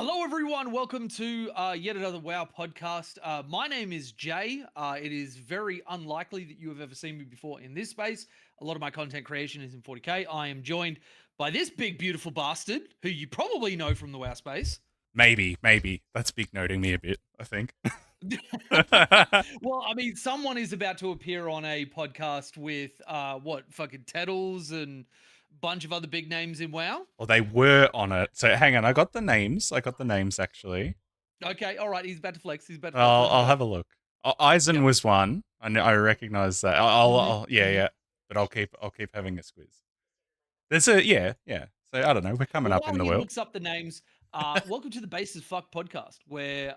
Hello, everyone. Welcome to yet another WoW podcast. My name is Jay. It is very unlikely that you have ever seen me before in this space. A lot of my content creation is in 40k. I am joined by this big, beautiful bastard who you probably know from the WoW space. Maybe. That's big noting me a bit, I think. Well, I mean, someone is about to appear on a podcast with what fucking Teddles and a bunch of other big names in WoW. Well, they were on it. So hang on, I got the names. I got the names actually. Okay, all right. He's about to flex. He's about to flex. I'll, Let him I'll go. have a look. Eisen Yep. was one. I know, I recognize that. I'll yeah, Hmm. yeah. But I'll keep having a squeeze. There's a yeah. So I don't know. We're coming Well, up while in the he world. looks up the names, welcome to the Base as Fuck podcast, where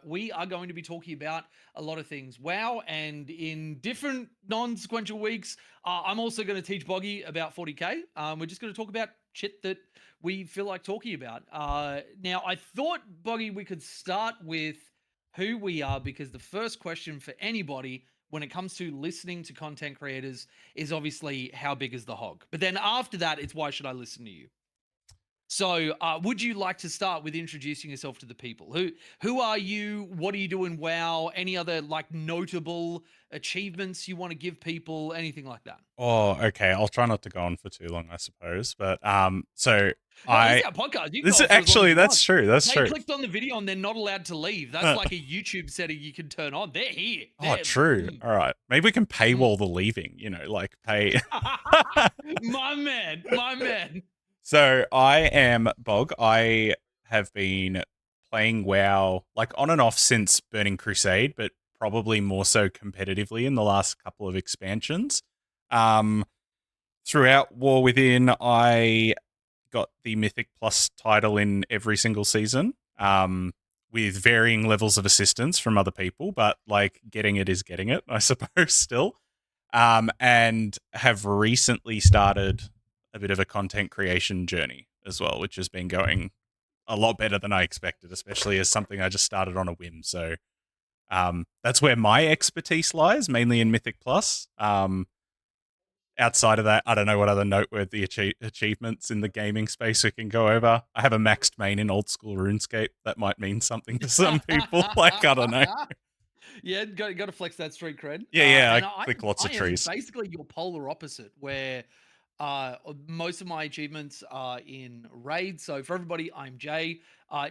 we are going to be talking about a lot of things. WoW, and in different non-sequential weeks, I'm also going to teach Boggy about 40k. We're just going to talk about shit that we feel like talking about. Now, I thought, Boggy, we could start with who we are, because the first question for anybody when it comes to listening to content creators is obviously how big is the hog. But then after that, it's why should I listen to you? So, would you like to start with introducing yourself to the people? Who are you? What are you doing? WoW? Any other like notable achievements you want to give people? Anything like that? Oh, okay. I'll try not to go on for too long, I suppose. But so No, this is I our podcast. You can this go is on for as long as actually you want. that's true. That's They true. clicked on the video and they're not allowed to leave. That's like a YouTube setting you can turn on. They're here. Oh, They're true. mm, All right. Maybe we can mm. paywall the leaving, like pay. My man, my man. So I am Bog. I have been playing WoW like on and off since Burning Crusade, but probably more so competitively in the last couple of expansions. Um, Throughout War Within, I got the Mythic Plus title in every single season, with varying levels of assistance from other people, but like getting it is getting it, I suppose, still. And have recently started a bit of a content creation journey as well, which has been going a lot better than I expected, especially as something I just started on a whim. So that's where my expertise lies, mainly in Mythic Plus. Outside of that, I don't know what other noteworthy achievements in the gaming space we can go over. I have a maxed main in old school RuneScape. That might mean something to some people. Like, I don't know. Yeah, got to flex that street cred. Yeah, I And I click lots I of am trees. basically your polar opposite, where most of my achievements are in raids. So for everybody, I'm Jay.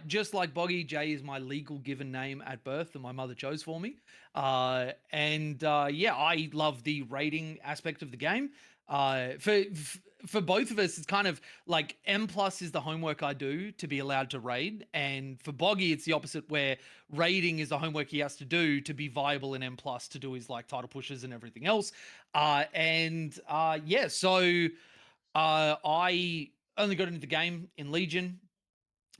Just like Boggy, Jay is my legal given name at birth that my mother chose for me. Yeah, I love the raiding aspect of the game. For both of us, it's kind of like M plus is the homework I do to be allowed to raid, and for Boggy, it's the opposite, where raiding is the homework he has to do to be viable in M plus to do his like title pushes and everything else. Yeah, so I only got into the game in Legion,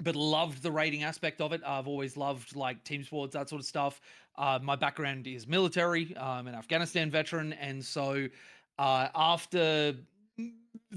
but loved the raiding aspect of it. I've always loved like team sports, that sort of stuff. My background is military. I'm an Afghanistan veteran, and so after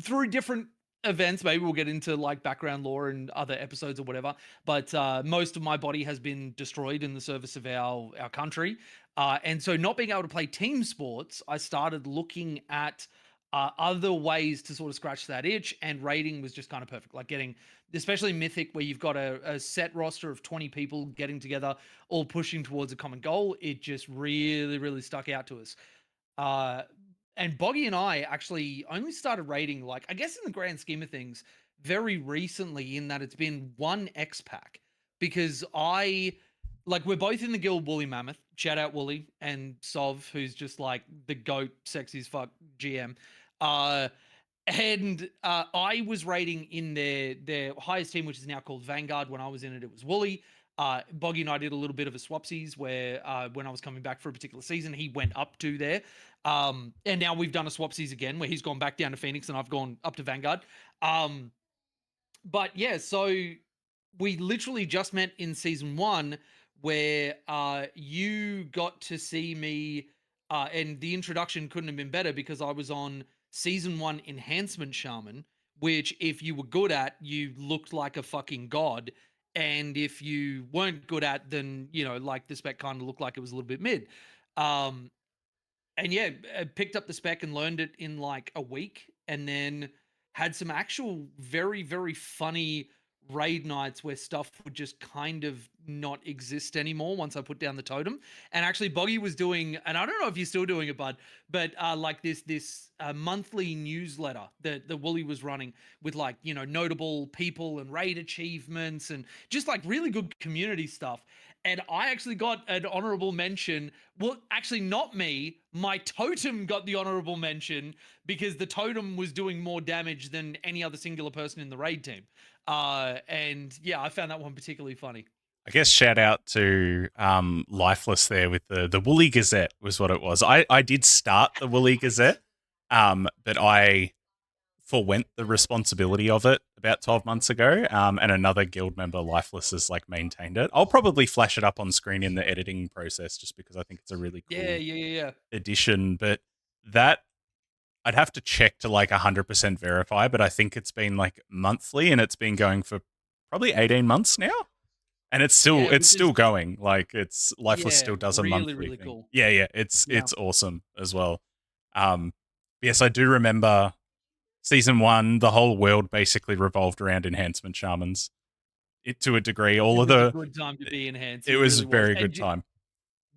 through different events, maybe we'll get into like background lore and other episodes or whatever. But most of my body has been destroyed in the service of our country, and so not being able to play team sports, I started looking at other ways to sort of scratch that itch, and raiding was just kind of perfect. Like getting, especially Mythic, where you've got a set roster of 20 people getting together, all pushing towards a common goal. It just really, really stuck out to us. Uh, and Boggy and I actually only started raiding, like, I guess in the grand scheme of things, very recently, in that it's been one X pack. Because like, we're both in the guild Woolly Mammoth. Shout out Woolly and Sov, who's just like the goat, sexy as fuck GM. Uh, I was rating in their highest team, which is now called Vanguard. When I was in it, it was Wooly. Boggy and I did a little bit of a swapsies where when I was coming back for a particular season, he went up to there. And now we've done a swapsies again where he's gone back down to Phoenix and I've gone up to Vanguard. Um, but yeah, so we literally just met in season one, where you got to see me, and the introduction couldn't have been better because I was on season one enhancement shaman, which if you were good at, you looked like a fucking god, and if you weren't good at, then like the spec kind of looked like it was a little bit mid. um and yeah, I picked up the spec and learned it in like a week, and then had some actual very, very funny raid nights where stuff would just kind of not exist anymore once I put down the totem. And actually, Boggy was doing, and I don't know if you're still doing it, bud, but like this monthly newsletter that the Wooly was running with like notable people and raid achievements and just like really good community stuff. And I actually got an honorable mention. Well, actually, not me. My totem got the honorable mention because the totem was doing more damage than any other singular person in the raid team. And yeah, I found that one particularly funny. I guess shout out to Lifeless there with the Woolly Gazette was what it was. I did start the Woolly Gazette, but I forwent the responsibility of it about 12 months ago, and another guild member, Lifeless, has like maintained it. I'll probably flash it up on screen in the editing process just because I think it's a really Yeah, cool yeah, yeah, yeah. addition. But that I'd have to check to like 100% verify, but I think it's been like monthly and it's been going for probably 18 months now. And it's still Yeah, it's which is still going. Like it's Lifeless yeah, still does a really, monthly really thing. cool. Yeah, yeah, Yeah. it's awesome as well. Um yes, I do remember season 1, the whole world basically revolved around enhancement shamans. It to a degree. All It of was a the good time to be enhanced. it It was a really was. very And good time.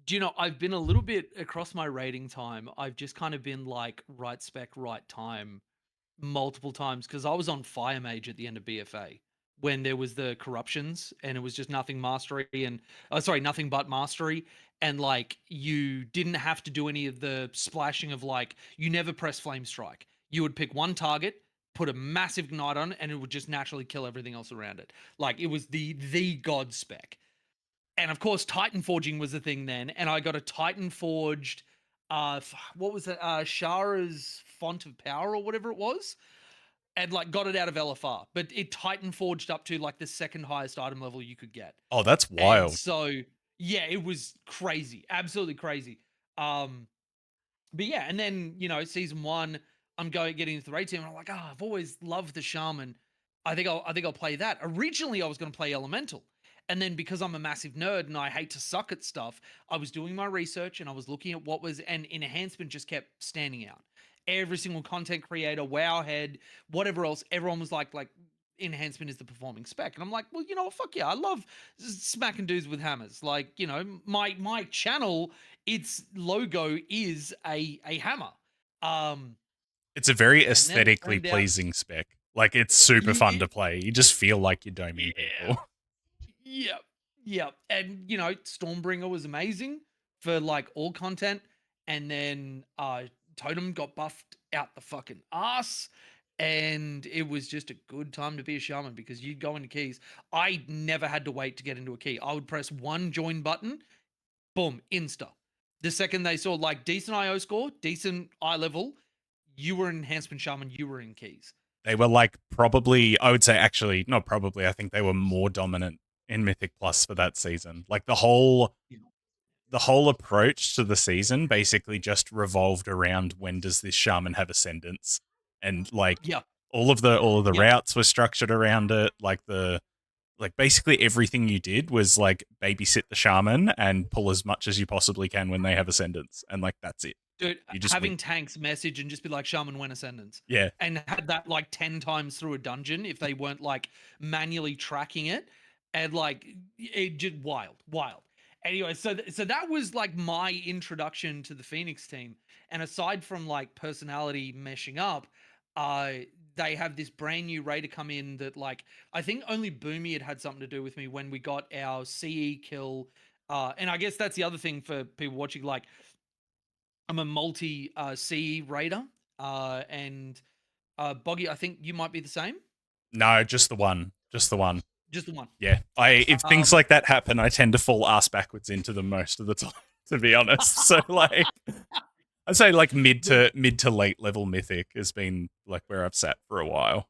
do you know, I've been a little bit across my rating time. I've just kind of been like right spec, right time multiple times because I was on Fire Mage at the end of BFA when there was the corruptions and it was just nothing mastery and sorry, nothing but mastery. And like you didn't have to do any of the splashing of like you never press flame strike. You would pick one target, put a massive ignite on, and it would just naturally kill everything else around it. Like it was the god spec. And of course, Titan forging was the thing then. And I got a Titan forged what was it? Shara's font of power or whatever it was, and like got it out of LFR, but it Titan forged up to like the second highest item level you could get. Oh, that's And wild. so yeah, it was crazy, absolutely crazy. Um, but yeah, and then season one, I'm going getting into the raid team, and I'm like, oh, I've always loved the shaman. I think I'll play that. Originally, I was going to play elemental, and then because I'm a massive nerd and I hate to suck at stuff, I was doing my research and I was looking at what was, and enhancement just kept standing out. Every single content creator, WoW head, whatever else, everyone was like enhancement is the performing spec, and I'm like, well, fuck yeah, I love smacking dudes with hammers. Like, my channel, its logo is a hammer. Um, It's a very and then it aesthetically turned out, pleasing spec. Like it's super fun yeah, to play. You just feel like you're doming yeah, people. yeah, yeah. And Stormbringer was amazing for like all content, and then Totem got buffed out the fucking ass. And it was just a good time to be a shaman because you'd go into keys. I never had to wait to get into a key. I would press one join button, boom, insta. The second they saw like decent IO score, decent eye level, you were an enhancement shaman, you were in keys. They were like probably, I would say actually, not probably, I think they were more dominant in Mythic Plus for that season. Like Yeah. the whole approach to the season basically just revolved around when does this shaman have ascendance? And like Yeah. all of the Yeah. routes were structured around it. Like basically everything you did was like babysit the shaman and pull as much as you possibly can when they have ascendance. And like that's it. Dude, You just win. having tanks message and just be like shaman when ascendance. Yeah. And had that like 10 times through a dungeon if they weren't like manually tracking it. And like it just wild, wild. Anyway, so that was like my introduction to the Phoenix team. And aside from like personality meshing up, uh they have this brand new raider come in that like I think only Boomy had something to do with me when we got our CE kill. And I guess that's the other thing for people watching. Like I'm a multi CE raider, and Boggy, I think you might be the same. No, just the one. Just the one. Just the one. Yeah. I if things Um, like that happen, I tend to fall ass backwards into them most of the time, to be honest. So like I'd say like but mid to late level mythic has been like where I've sat for a while.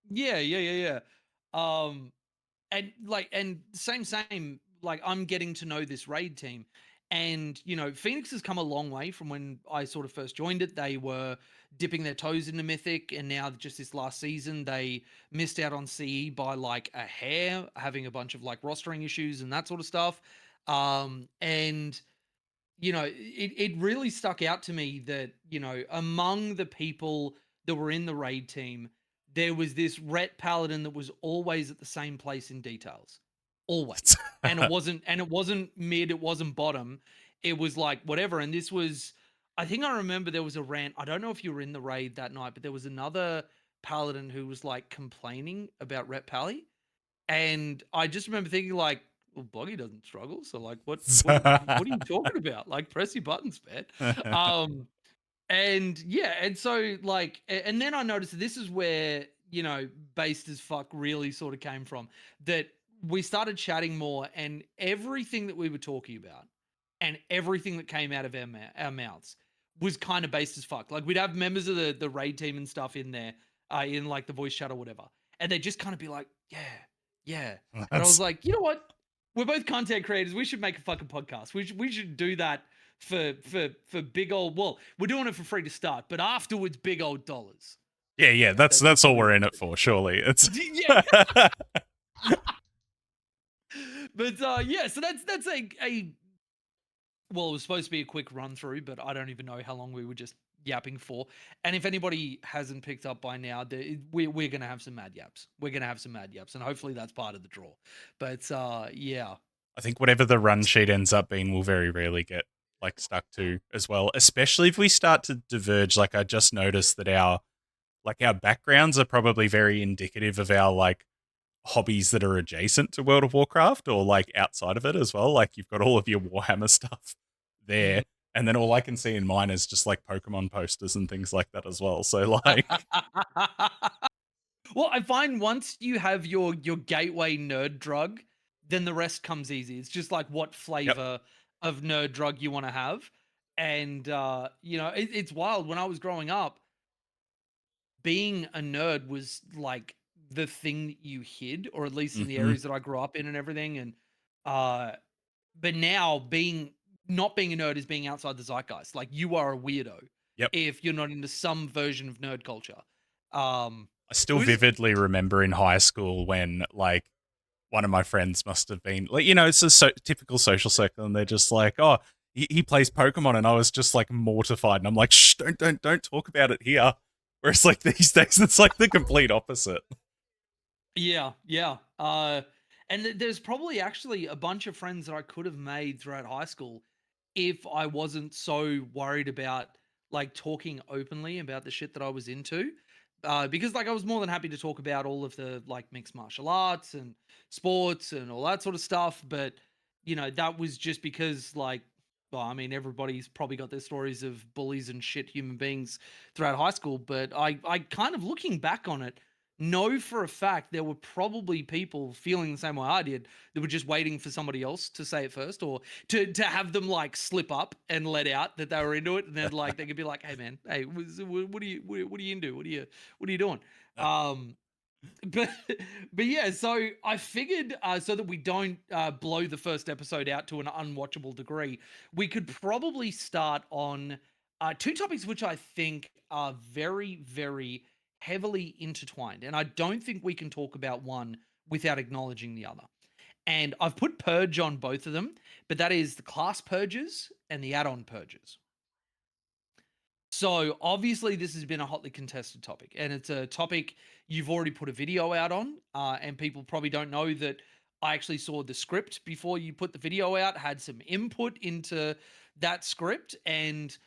yeah, yeah, yeah, yeah. Um, and same. Like I'm getting to know this raid team, and Phoenix has come a long way from when I sort of first joined it. They were dipping their toes into Mythic, and now just this last season they missed out on CE by like a hair, having a bunch of like rostering issues and that sort of stuff. And it really stuck out to me that among the people that were in the raid team, there was this Ret Paladin that was always at the same place in details. Always. And it wasn't mid, it wasn't bottom. It was like whatever. And this was, I think I remember there was a rant. I don't know if you were in the raid that night, but there was another paladin who was like complaining about Ret Pally. And I just remember thinking like, well, Boggy doesn't struggle. So like what are you talking about? Like press your buttons, man. And yeah, and so like, and then I noticed that this is where, based as fuck really sort of came from. That we started chatting more, and everything that we were talking about and everything that came out of our mouths was kind of based as fuck. Like we'd have members of the raid team and stuff in there, in like the voice chat or whatever, and they'd just kind of be like, yeah, yeah. And I was That's like, you know what? We're both content creators. We should make a fucking podcast. We should do that for big old. Well, we're doing it for free to start, but afterwards, big old dollars. yeah. That's all Probably we're what in it for. Surely it's. yeah. But yeah, so that's a well, it was supposed to be a quick run through, but I don't even know how long we were just yapping for. And if anybody hasn't picked up by now, we're gonna have some mad yaps. We're gonna have some mad yaps, and hopefully that's part of the draw. But yeah. I think whatever the run sheet ends up being, will very rarely get like stuck to as well. Especially if we start to diverge. Like I just noticed that our backgrounds are probably very indicative of our like hobbies that are adjacent to World of Warcraft or like outside of it as well. Like you've got all of your Warhammer stuff there. And then all I can see in mine is just like Pokemon posters and things like that as well. So like Well, I find once you have your gateway nerd drug, then the rest comes easy. It's just like what yep. flavor of nerd drug you want to have. And it's wild. When I was growing up, being a nerd was like the thing that you hid, or at least in the Hmm. areas that I grew up in and everything. And uh but now being not being a nerd is being outside the zeitgeist. Like you are a weirdo Yep. if you're not into some version of nerd culture. Um I it still was vividly remember in high school when like one of my friends must have been like, it's a typical social circle, and they're just like, "Oh, he plays Pokemon," and I was just like mortified, and I'm like, "Shh, don't talk about it here." Whereas like these days, it's like the complete opposite. Yeah, yeah. And there's probably actually a bunch of friends that I could have made throughout high school if I wasn't so worried about like talking openly about the shit that I was into. Because like I was more than happy to talk about all of the like mixed martial arts and sports and all that sort of stuff. But that was just because like, well, I mean, everybody's probably got their stories of bullies and shit human beings throughout high school. But I kind of looking back on it, know for a fact there were probably people feeling the same way I did that were just waiting for somebody else to say it first, or to have them like slip up and let out that they were into it, and then like they could be like, "Hey man, hey, what are you into? What are you doing?" Um, but but yeah, so I figured so that we don't blow the first episode out to an unwatchable degree, we could probably start on two topics which I think are very, very heavily intertwined, and I don't think we can talk about one without acknowledging the other. And I've put purge on both of them, but that is the class purges and the add-on purges. So obviously, this has been a hotly contested topic, and it's a topic you've already put a video out on, and people probably don't know that I actually saw the script before you put the video out, had some input into that script, and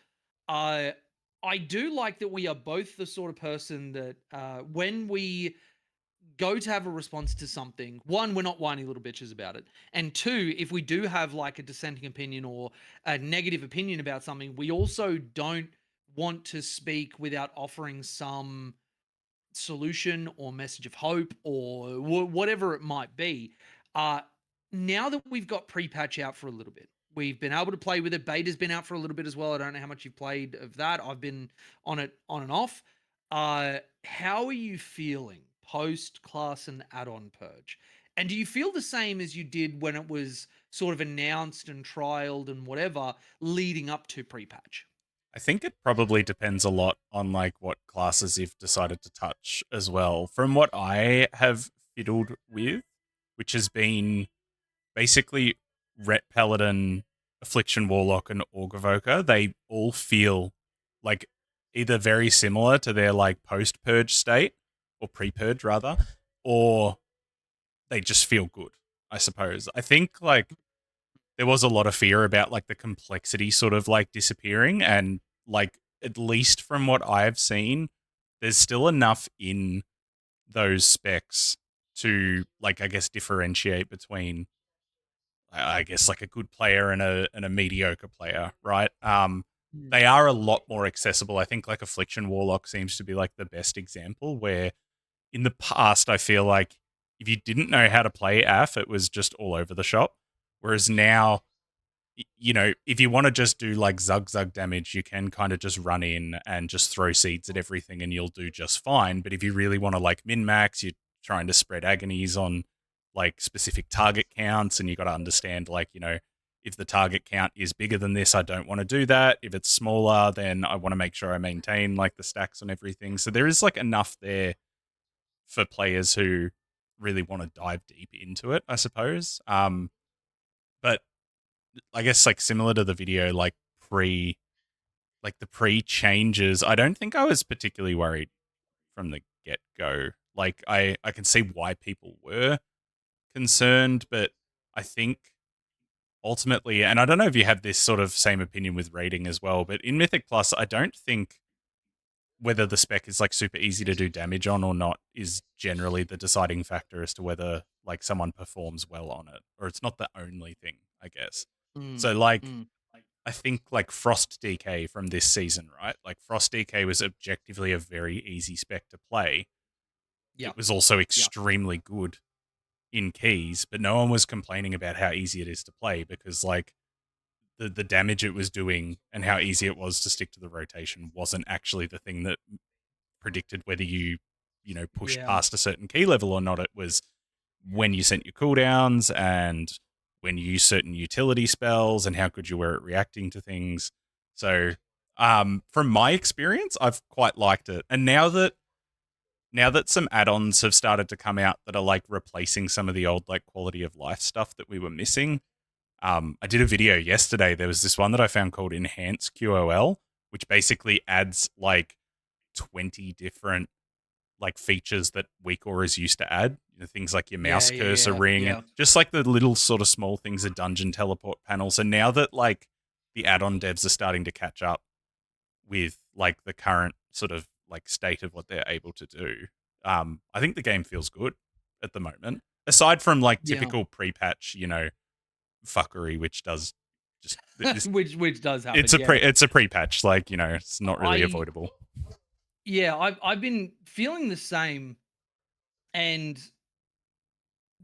I do like that we are both the sort of person that when we go to have a response to something, one, we're not whiny little bitches about it, and two, if we do have like a dissenting opinion or a negative opinion about something, we also don't want to speak without offering some solution or message of hope or whatever it might be. Uh, Now that we've got pre-patch out for a little bit, we've been able to play with it. Beta's been out for a little bit as well. I don't know how much you've played of that. I've been on it on and off. How are you feeling post class and add-on purge? And do you feel the same as you did when it was sort of announced and trialed and whatever leading up to pre-patch? I think it probably depends a lot on like what classes you've decided to touch as well. From what I have fiddled with, which has been basically Ret Paladin, Affliction Warlock, and Org Evoker, they all feel like either very similar to their like post purge state, or pre-purge rather, or they just feel good, I suppose. I think like there was a lot of fear about like the complexity sort of like disappearing, and like at least from what I've seen, there's still enough in those specs to like I guess differentiate between I guess like a good player and a mediocre player, right? Mm. They are a lot more accessible. I think like Affliction Warlock seems to be like the best example where in the past I feel like if you didn't know how to play AF, it was just all over the shop. Whereas now you know, if you want to just do like zug damage, you can kind of just run in and just throw seeds at everything and you'll do just fine. But if you really want to like min max, you're trying to spread agonies on like specific target counts, and you got to understand like, you know, if the target count is bigger than this, I don't want to do that. If it's smaller, then I want to make sure I maintain like the stacks on everything. So there is like enough there for players who really want to dive deep into it, I suppose. But I guess like similar to the video, like pre like the pre changes, I don't think I was particularly worried from the get go. Like I can see why people were concerned, but I think ultimately, and I don't know if you have this sort of same opinion with raiding as well, but in Mythic Plus, I don't think whether the spec is like super easy to do damage on or not is generally the deciding factor as to whether like someone performs well on it, or it's not the only thing, I guess. Mm. So like Mm. I think like Frost DK from this season, right? Like Frost DK was objectively a very easy spec to play. Yeah. It was also extremely good in keys, but no one was complaining about how easy it is to play because like the damage it was doing and how easy it was to stick to the rotation wasn't actually the thing that predicted whether you know pushed Yeah. past a certain key level or not. It was when you sent your cooldowns and when you use certain utility spells and how good you were at reacting to things. So, from my experience, I've quite liked it. And now that some add-ons have started to come out that are like replacing some of the old like quality of life stuff that we were missing. I did a video yesterday. There was this one that I found called Enhance QOL, which basically adds like 20 different like features that WeakAura used to add. You know, things like your Yeah. mouse Yeah. cursor Yeah. ring and Yeah. just like the little sort of small things, a dungeon teleport panel. So now that like the add-on devs are starting to catch up with like the current sort of like state of what they're able to do, I think the game feels good at the moment. Aside from like Yeah. typical pre-patch, you know, fuckery, which does just it's Which does happen. it's a Yeah. pre-patch, like you know, it's not really I avoidable. yeah. I've been feeling the same, and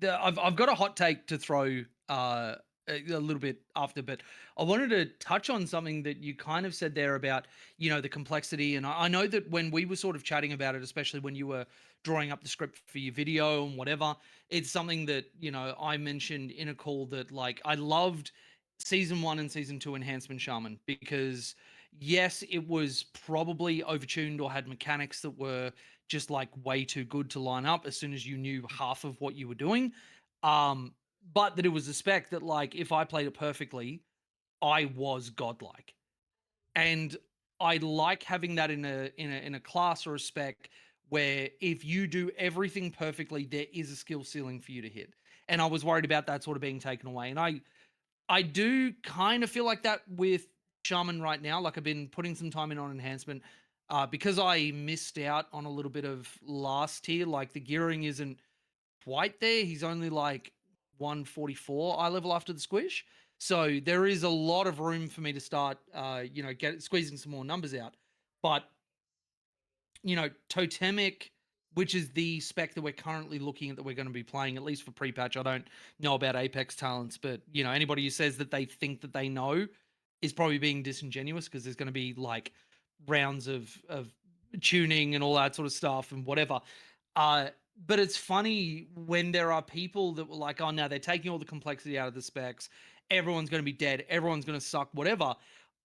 I've got a hot take to throw a little bit after, but I wanted to touch on something that you kind of said there about the complexity, and I know that when we were sort of chatting about it, especially when you were drawing up the script for your video and whatever, it's something that I mentioned in a call that like I loved season 1 and season 2 enhancement shaman because yes, it was probably overtuned or had mechanics that were just like way too good to line up as soon as you knew half of what you were doing. Um, but that it was a spec that like if I played it perfectly, I was godlike. And I like having that in a class or a spec where if you do everything perfectly, there is a skill ceiling for you to hit. And I was worried about that sort of being taken away. And I do kind of feel like that with Shaman right now. Like I've been putting some time in on enhancement because I missed out on a little bit of last tier. Like the gearing isn't quite there. He's only like 144 eye level after the squish. So there is a lot of room for me to start, get squeezing some more numbers out. But Totemic, which is the spec that we're currently looking at that we're going to be playing, at least for pre-patch. I don't know about Apex talents, but anybody who says that they think that they know is probably being disingenuous because there's going to be like rounds of tuning and all that sort of stuff and whatever. Uh, but it's funny when there are people that were like, oh, no, they're taking all the complexity out of the specs. Everyone's going to be dead. Everyone's going to suck, whatever.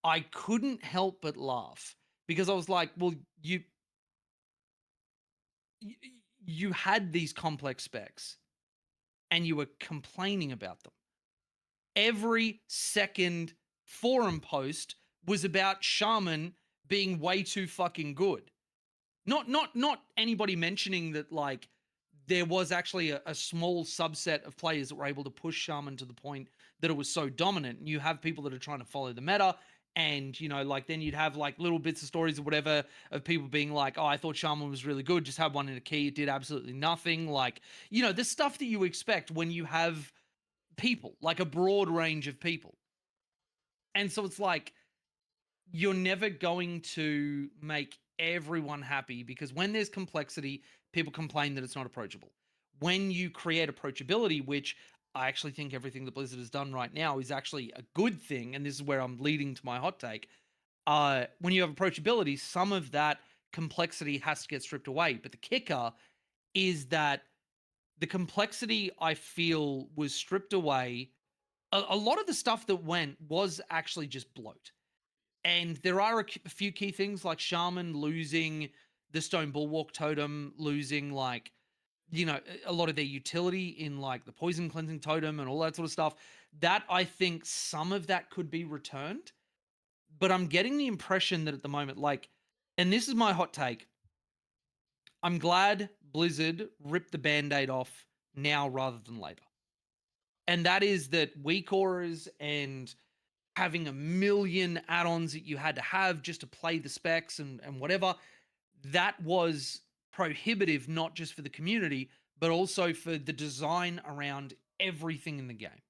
I couldn't help but laugh because I was like, well, y- you had these complex specs and you were complaining about them. Every second forum post was about Shaman being way too fucking good. Not anybody mentioning that like there was actually a small subset of players that were able to push Shaman to the point that it was so dominant. And you have people that are trying to follow the meta. And, like then you'd have like little bits of stories or whatever of people being like, oh, I thought Shaman was really good. Just had one in a key. It did absolutely nothing. Like, the stuff that you expect when you have people, like a broad range of people. And so it's like, you're never going to make everyone happy because when there's complexity, people complain that it's not approachable. When you create approachability, which I actually think everything that Blizzard has done right now is actually a good thing, and this is where I'm leading to my hot take. When you have approachability, some of that complexity has to get stripped away. But the kicker is that the complexity I feel was stripped away. A lot of the stuff that went was actually just bloat. And there are a few key things like Shaman losing the Stone Bulwark totem, losing like, a lot of their utility in like the poison cleansing totem and all that sort of stuff. That I think some of that could be returned. But I'm getting the impression that at the moment, like, and this is my hot take, I'm glad Blizzard ripped the band aid off now rather than later. And that is that WeakAuras and having a million add-ons that you had to have just to play the specs and whatever, that was prohibitive, not just for the community, but also for the design around everything in the game.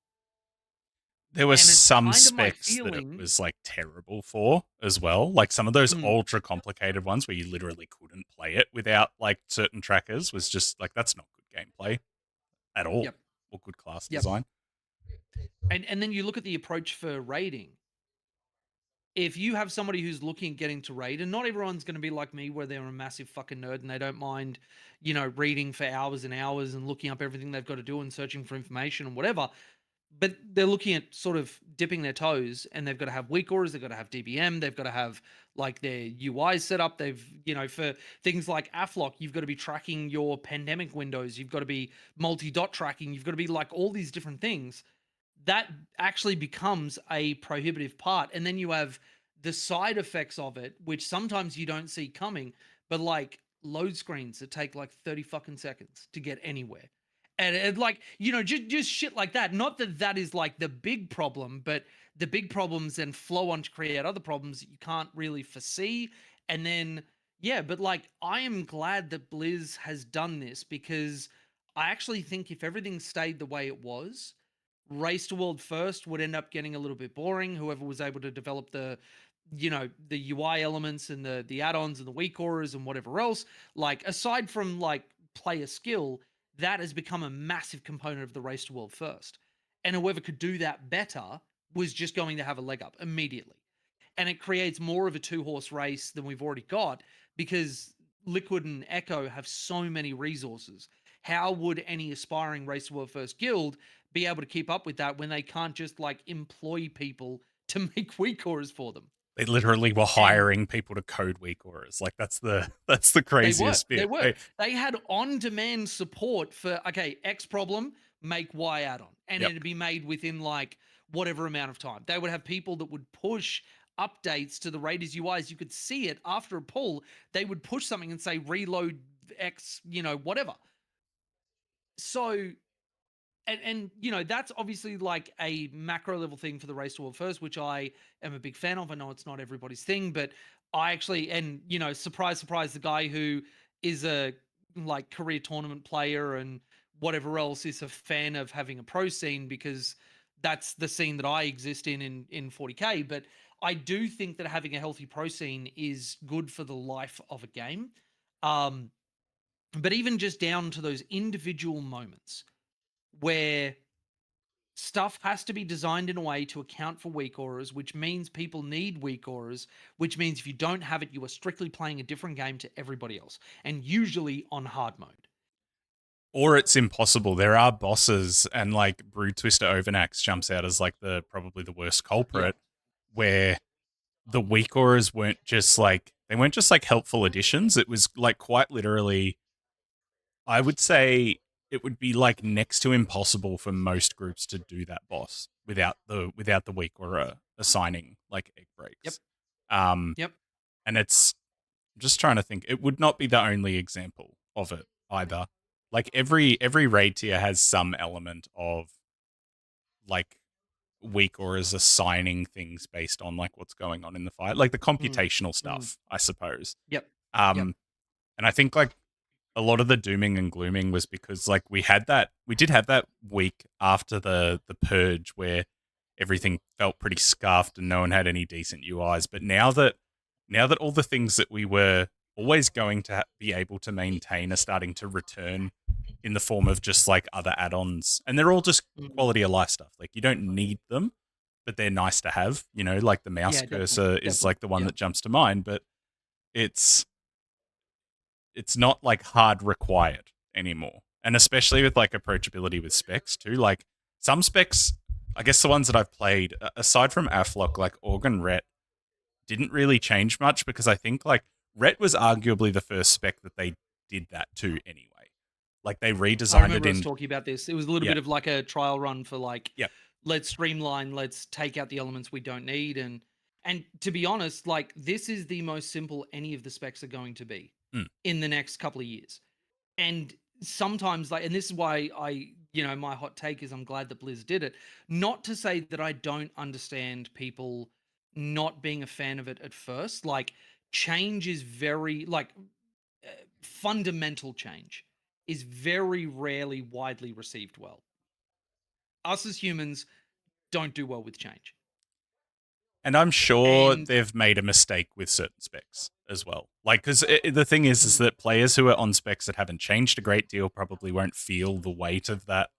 There were And it's some kind of my specs that it feeling. was like terrible for as well. Like some of those Mm, ultra complicated ones where you literally couldn't play it without like certain trackers was just like that's not good gameplay at all yep, or good class yep. design. And then you look at the approach for raiding. If you have somebody who's looking at getting to raid, and not everyone's going to be like me where they're a massive fucking nerd and they don't mind, reading for hours and hours and looking up everything they've got to do and searching for information and whatever. But they're looking at sort of dipping their toes and they've got to have weak auras, they've got to have DBM, they've got to have like their UI set up. They've, for things like Aflock, you've got to be tracking your pandemic windows, you've got to be multi-dot tracking, you've got to be like all these different things that actually becomes a prohibitive part. And then you have the side effects of it, which sometimes you don't see coming, but like load screens that take like 30 fucking seconds to get anywhere. And like, just shit like that. Not that that is like the big problem, but the big problems then flow on to create other problems that you can't really foresee. And then, yeah, but like, I am glad that Blizz has done this because I actually think if everything stayed the way it was, Race to World First would end up getting a little bit boring. Whoever was able to develop the UI elements and the add-ons and the weak auras and whatever else, like aside from like player skill, that has become a massive component of the Race to World First. And whoever could do that better was just going to have a leg up immediately. And it creates more of a two-horse race than we've already got because Liquid and Echo have so many resources. How would any aspiring Race to World First guild be able to keep up with that when they can't just like employ people to make weak auras for them? They literally were And hiring people to code weak auras. Like that's the they were, craziest they bit. were, they had on-demand support for okay, X problem, make Y add-on, and Yep. it'd be made within like whatever amount of time. They would have people that would push updates to the Raiders UIs. You could see it after a pull. They would push something and say reload X, whatever. So and that's obviously like a macro level thing for the Race to World First, which I am a big fan of. I know it's not everybody's thing, but I actually, and surprise surprise, the guy who is a like career tournament player and whatever else is a fan of having a pro scene because that's the scene that I exist in 40k. But I do think that having a healthy pro scene is good for the life of a game. um but even just down to those individual moments where stuff has to be designed in a way to account for weak auras, which means people need weak auras, which means if you don't have it, you are strictly playing a different game to everybody else, and usually on hard mode. Or it's impossible. There are bosses, and like Brood Twister Overnax jumps out as like the probably the worst Yeah. culprit, where the weak auras weren't just like they weren't just like helpful additions. It was like quite literally, I would say it would be like next to impossible for most groups to do that boss without the weak aura assigning like egg Yep. breaks. Um, Yep. and it's I'm just trying to think. It would not be the only example of it either. Like every raid tier has some element of like weak or is assigning things based on like what's going on in the fight, like the Mm, computational mm, stuff, I suppose. yep, yep. Um, and I think like a lot of the dooming and glooming was because like we did have that week after the purge where everything felt pretty scuffed and no one had any decent UIs. But now that all the things that we were always going to be able to maintain are starting to return in the form of just like other add-ons, and they're all just Mm, quality of life stuff. Like you don't need them, but they're nice to have. You know, like the mouse yeah, definitely, cursor is definitely. like the one Yeah. that jumps to mind, but it's it's not like hard required anymore. And especially with like approachability with specs too. Like some specs, I guess the ones that I've played, aside from Aflock, like Organ Ret, didn't really change much because I think like Ret was arguably the first spec that they did that to anyway. Like they I redesigned it remember us in, talking about this. It was a little yeah, bit of like a trial run for like, yeah, let's streamline, let's take out the elements we don't need, and to be honest, like this is the most simple any of the specs are going to be mm, in the next couple of years. And sometimes like, and this is why I, my hot take is I'm glad that Blizz did it. Not to say that I don't understand people not being a fan of it at first. Like change is very like fundamental change is very rarely widely received well. Us as humans don't do well with change. and I'm sure And they've made a mistake with certain specs as well. Like, because the thing is mm, that players who are on specs that haven't changed a great deal probably won't feel the weight of that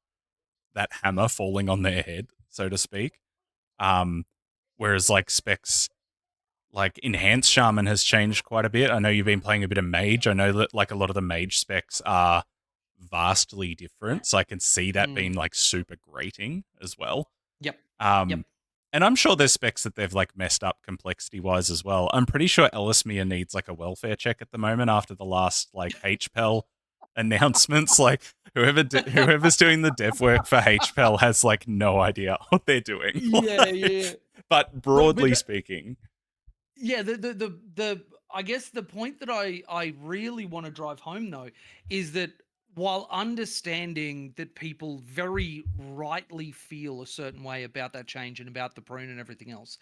hammer falling on their head, so to speak. Um, whereas like specs like Enhanced Shaman has changed quite a bit. I know you've been playing a bit of Mage. I know that like a lot of the Mage specs are vastly different, so I can see that mm, being like super grating as well. yep, yep. Um, and I'm sure there's specs that they've like messed up complexity wise as well. I'm pretty sure Ellismere needs like a welfare check at the moment after the last like HPEL announcements. Like whoever's doing the dev work for HPEL has like no idea what they're doing. Yeah, yeah. But But broadly speaking, yeah, the I guess the point that I really want to drive home though is that while understanding that people very rightly feel a certain way about that change and about the prune and everything else,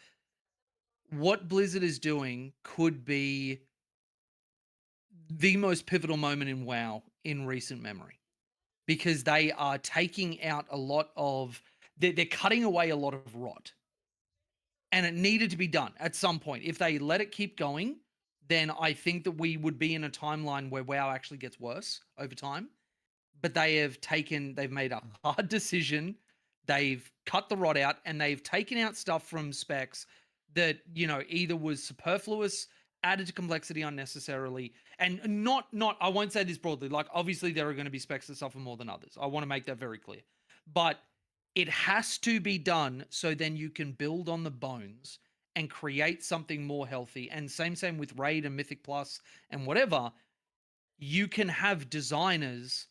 what Blizzard is doing could be the most pivotal moment in WoW in recent memory because they are taking out a lot of they're cutting away a lot of rot, and it needed to be done at some point. If they let it keep going, then I think that we would be in a timeline where WoW actually gets worse over time. But they've made a hard decision. They've cut the rod out and they've taken out stuff from specs that, either was superfluous, added to complexity unnecessarily, and not I won't say this broadly. Like obviously there are going to be specs that suffer more than others. I want to make that very clear. But it has to be done so then you can build on the bones and create something more healthy. And same with Raid and Mythic Plus and whatever. You can have designers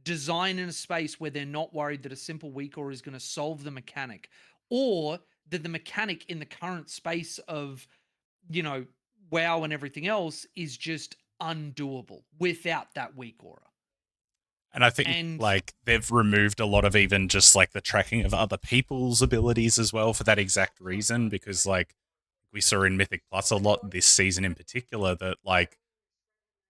design in a space where they're not worried that a simple WeakAura is going to solve the mechanic, or that the mechanic in the current space of, you know, WoW and everything else is just undoable without that WeakAura. and I think And like they've removed a lot of even just like the tracking of other people's abilities as well for that exact reason, because like we saw in Mythic Plus a lot this season in particular that like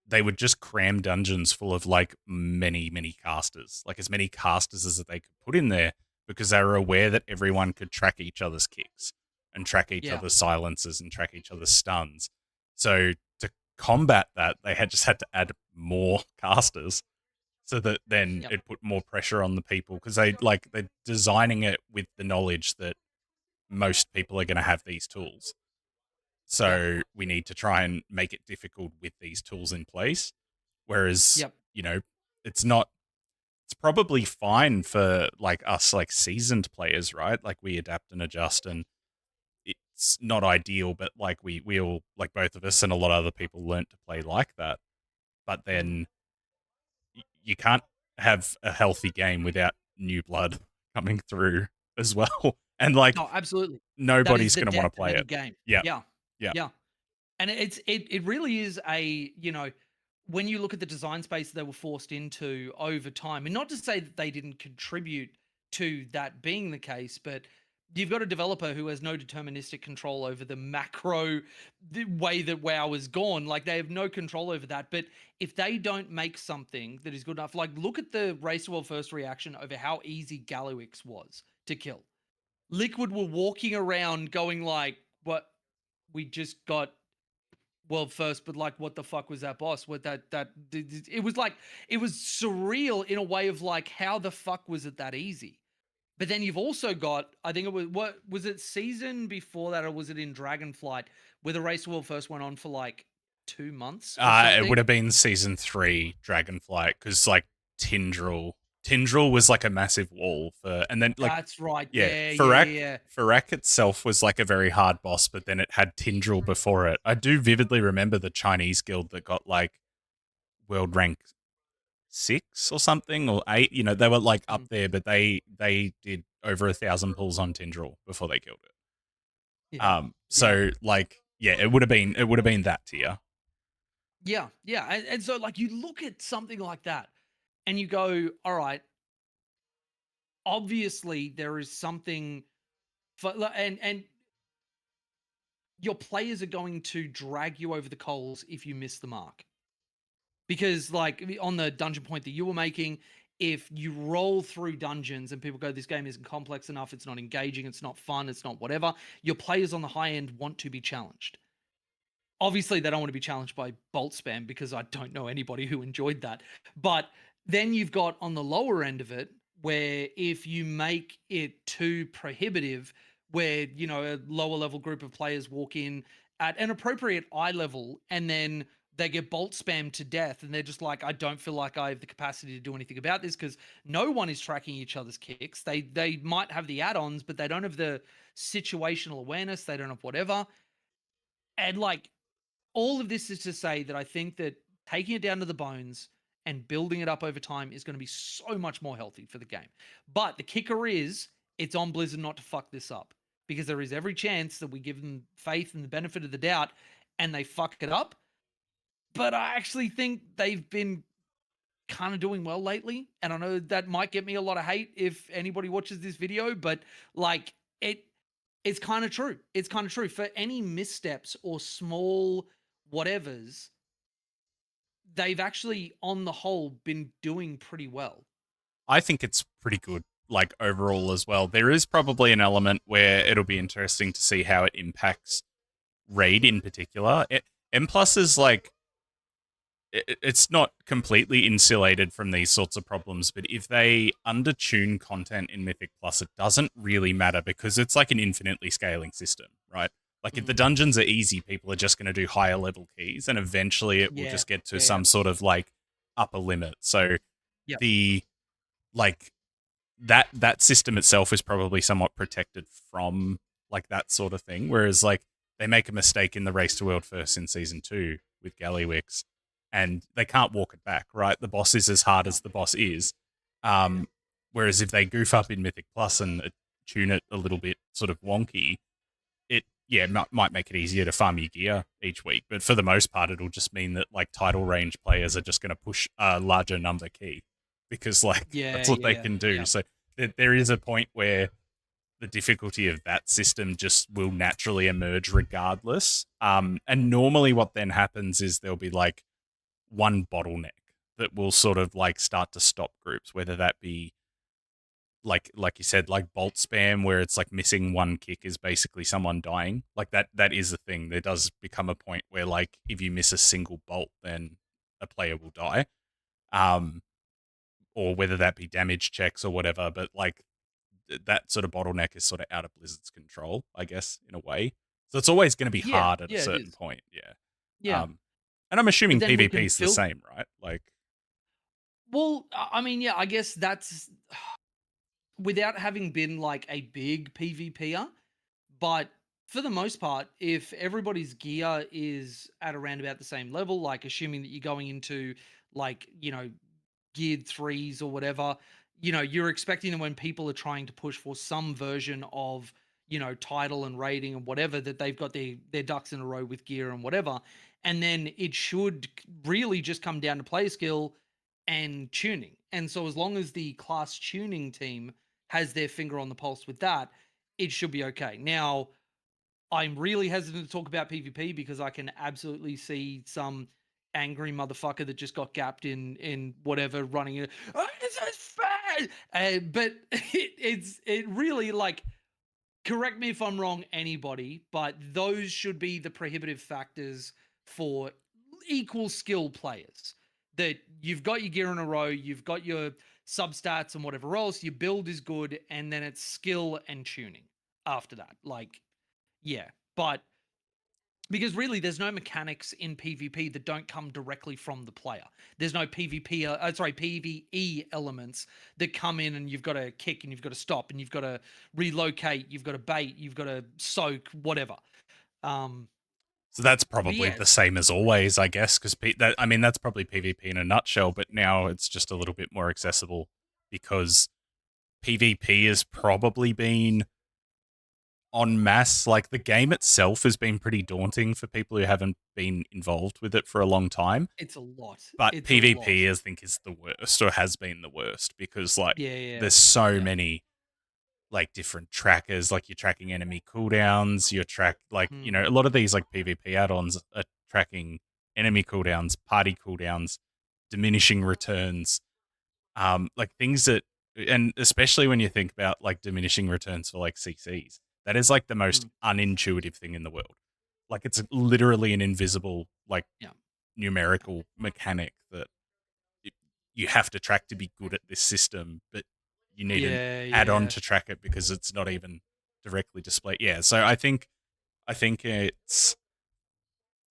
they would just cram dungeons full of like many casters, like as many casters as they could put in there, because they were aware that everyone could track each other's kicks and track each yeah, other's silences and track each other's stuns. So to combat that, they had just had to add more casters so that then yep, it put more pressure on the people, because they're designing it with the knowledge that most people are going to have these tools. yep, So we need to try and make it difficult with these tools in place. Whereas, yep, you know, it's not, it's probably fine for like us, like seasoned players, right? Like we adapt and adjust, and it's not ideal, but like we all, like both of us and a lot of other people learnt to play like that. But mm. then you can't have a healthy game without new blood coming through as well. And like No, absolutely. That is nobody's the going to want to depth of play any it. game. Yeah. Yeah, Yeah. yeah. And it really is a, when you look at the design space they were forced into over time, and not to say that they didn't contribute to that being the case, but you've got a developer who has no deterministic control over the macro, the way that WoW is gone. Like, they have no control over that. But if they don't make something that is good enough, like, look at the Race World first reaction over how easy Galliwix was to kill. Liquid were walking around going like, "What? We just got world first, but like, what the fuck was that boss? What that it was like, it was surreal in a way of like, how the fuck was it that easy?" But then you've also got, I think it was, what was it, season before that, or was it in Dragonflight, where the Race World first went on for like 2 months or It would something? have been season 3 Dragonflight because like Tindral was like a massive wall for, and then like That's right. yeah, Yeah, yeah, yeah, yeah. Farak itself was like a very hard boss, but then it had Tindral before it. I do vividly remember the Chinese guild that got like world rank 6 or something or 8. You know, they were like up Mm, there, but they did over 1,000 pulls on Tindral before they killed it. yeah, yeah, So like yeah, it would have been that tier. yeah, yeah. And so, like, you look at something like that and you go, all right, obviously there is something for, and your players are going to drag you over the coals if you miss the mark. Because, like, on the dungeon point that you were making, if you roll through dungeons and people go, this game isn't complex enough, it's not engaging, it's not fun, it's not whatever, your players on the high end want to be challenged. Obviously, they don't want to be challenged by bolt spam, because I don't know anybody who enjoyed that. But then you've got on the lower end of it, where if you make it too prohibitive, where, a lower level group of players walk in at an appropriate eye level and then they get bolt spammed to death, and they're just like, I don't feel like I have the capacity to do anything about this, because no one is tracking each other's kicks. They might have the add-ons, but they don't have the situational awareness, they don't have whatever. And, like, all of this is to say that I think that taking it down to the bones and building it up over time is going to be so much more healthy for the game. But the kicker is, it's on Blizzard not to fuck this up, because there is every chance that we give them faith and the benefit of the doubt and they fuck it up. But I actually think they've been kind of doing well lately. And I know that might get me a lot of hate if anybody watches this video, but like, it's kind of true. It's kind of true. For any missteps or small whatevers, they've actually, on the whole, been doing pretty well. I think it's pretty good, like overall as well. There is probably an element where it'll be interesting to see how it impacts Raid in particular. M plus is like it's not completely insulated from these sorts of problems, but if they undertune content in Mythic Plus, it doesn't really matter because it's like an infinitely scaling system, right? Like if the Mhm. dungeons are easy, people are just going to do higher level keys, and eventually it will Yeah, just get to yeah, yeah, some sort of like upper limit. So yep, the like that system itself is probably somewhat protected from like that sort of thing. Whereas like they make a mistake in the race to world first in season 2 with Gallywix, and they can't walk it back. Right, the boss is as hard no, as the boss is. Um, Whereas if they goof up in Mythic Plus and tune it a little bit sort of wonky, it yeah might make it easier to farm your gear each week. But for the most part, it'll just mean that like title range players are just going to push a larger number key because like yeah, that's what they yeah, can do. yeah, So there is a point where the difficulty of that system just will naturally emerge regardless. And normally what then happens is there'll be like one bottleneck that will sort of like start to stop groups, whether that be like you said, like bolt spam, where it's like missing one kick is basically someone dying. Like that is a thing. There does become a point where like if you miss a single bolt, then a player will die. Um, or whether that be damage checks or whatever. But like that sort of bottleneck is sort of out of Blizzard's control, I guess, in a way. So it's always going to be yeah, hard at a yeah. It certain is. point. Yeah. Yeah, And I'm but assuming then we PvP can is the fill. same, right? Like, Well, I mean, yeah, I guess that's without having been like a big PvPer. But for the most part, if everybody's gear is at around about the same level, like assuming that you're going into, like, geared threes or whatever, you're expecting that when people are trying to push for some version of, title and rating and whatever, that they've got their ducks in a row with gear and whatever. And then it should really just come down to player skill and tuning. And so as long as the class tuning team has their finger on the pulse with that, it should be okay. Now, I'm really hesitant to talk about PvP because I can absolutely see some angry motherfucker that just got gapped in whatever running it. Oh, this is fair. But it really, like, correct me if I'm wrong, anybody, but those should be the prohibitive factors for equal skill players. That you've got your gear in a row, you've got your substats and whatever else, your build is good, and then it's skill and tuning after that. Like, yeah. But because really there's no mechanics in PvP that don't come directly from the player. There's no PvE elements that come in and you've got to kick and you've got to stop and you've got to relocate, you've got to bait, you've got to soak, whatever. So that's But probably yeah, the same as always, I guess, because I mean that's probably PvP in a nutshell. But now it's just a little bit more accessible because PvP has probably been en masse. Like the game itself has been pretty daunting for people who haven't been involved with it for a long time. it's a lot. But It's a lot. PvP, I think, is the worst or has been the worst because like Yeah, yeah, there's so yeah. many like different trackers, like you're tracking enemy cooldowns, you're Mhm. a lot of these like PvP add-ons are tracking enemy cooldowns, party cooldowns, diminishing returns, like things that, and especially when you think about like diminishing returns for like CCs, that is like the most Mm. unintuitive thing in the world. Like it's literally an invisible like Yeah. numerical mechanic that you have to track to be good at this system, but you need an Yeah, add-on yeah. to track it because it's not even directly displayed. Yeah, so I think it's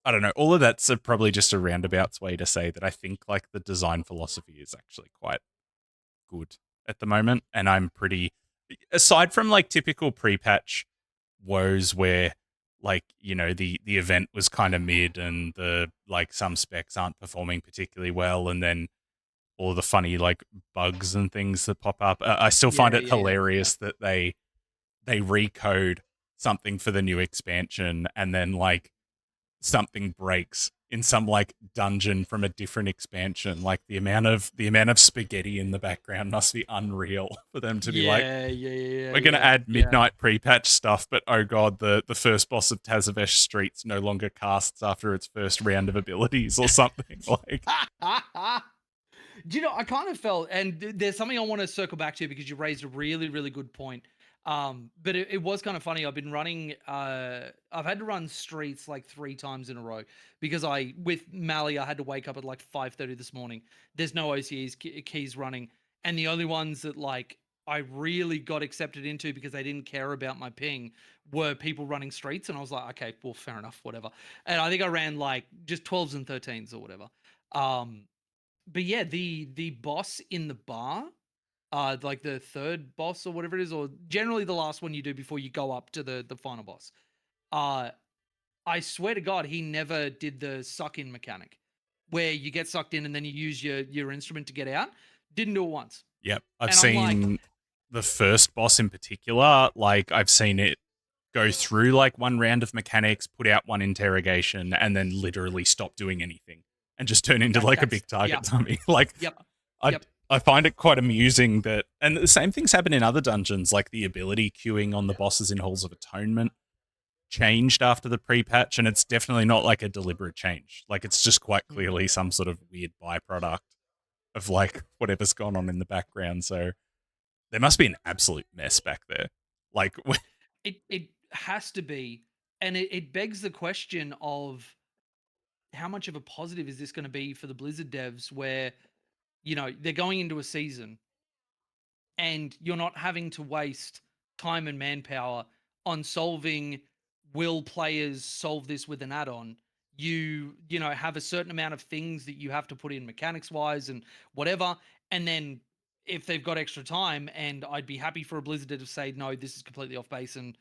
I don't know. All of that's probably just a roundabout's way to say that I think like the design philosophy is actually quite good at the moment, and I'm pretty aside from like typical pre-patch woes where like the event was kind of mid and the like some specs aren't performing particularly well, and then all the funny like bugs and things that pop up. I still find Yeah, it yeah, yeah. hilarious that they recode something for the new expansion and then like something breaks in some like dungeon from a different expansion. Like the amount of spaghetti in the background must be unreal for them to be like, Yeah, yeah, yeah, we're gonna yeah, add yeah. midnight pre-patch stuff, but oh god, the first boss of Tazavesh Streets no longer casts after its first round of abilities or something. Like Do you know, I kind of felt, and there's something I want to circle back to because you raised a really, really good point. But it was kind of funny. I've been running, I've had to run streets like 3 times in a row because with Mally, I had to wake up at like 5:30 this morning. There's no keys running. And the only ones that like I really got accepted into because they didn't care about my ping were people running streets. And I was like, okay, well, fair enough, whatever. And I think I ran like just 12s and 13s or whatever. Um, but yeah, the boss in the bar, like the third boss or whatever it is, or generally the last one you do before you go up to the final boss. Uh, I swear to God, he never did the suck in mechanic, where you get sucked in and then you use your instrument to get out. Didn't do it once, yep, I've and I'm like, seen the first boss in particular. Like I've seen it go through like one round of mechanics, put out one interrogation, and then literally stop doing anything and just turn into like a that's big target yeah, dummy. Like yep, I yep, I find it quite amusing that, and the same things happen in other dungeons, like the ability queuing on the bosses in Halls of Atonement changed after the pre-patch, and it's definitely not like a deliberate change. Like it's just quite mm. clearly some sort of weird byproduct of like whatever's gone on in the background. So there must be an absolute mess back there. Like It has to be, and it begs the question of how much of a positive is this going to be for the Blizzard devs, where they're going into a season and you're not having to waste time and manpower on solving, will players solve this with an add-on. You have a certain amount of things that you have to put in mechanics wise and whatever, and then if they've got extra time, and I'd be happy for a Blizzard to say no, this is completely off base, and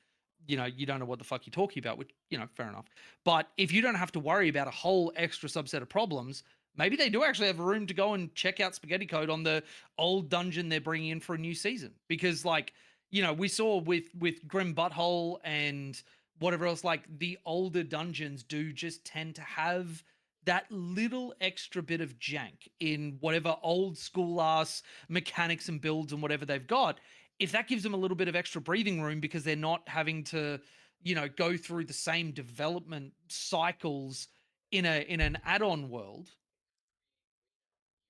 you don't know what the fuck you're talking about, which fair enough. But if you don't have to worry about a whole extra subset of problems, maybe they do actually have room to go and check out spaghetti code on the old dungeon they're bringing in for a new season. Because, like, we saw with Grim Butthole and whatever else, like the older dungeons do just tend to have that little extra bit of jank in whatever old school ass mechanics and builds and whatever they've got. If that gives them a little bit of extra breathing room because they're not having to, go through the same development cycles in an add-on world,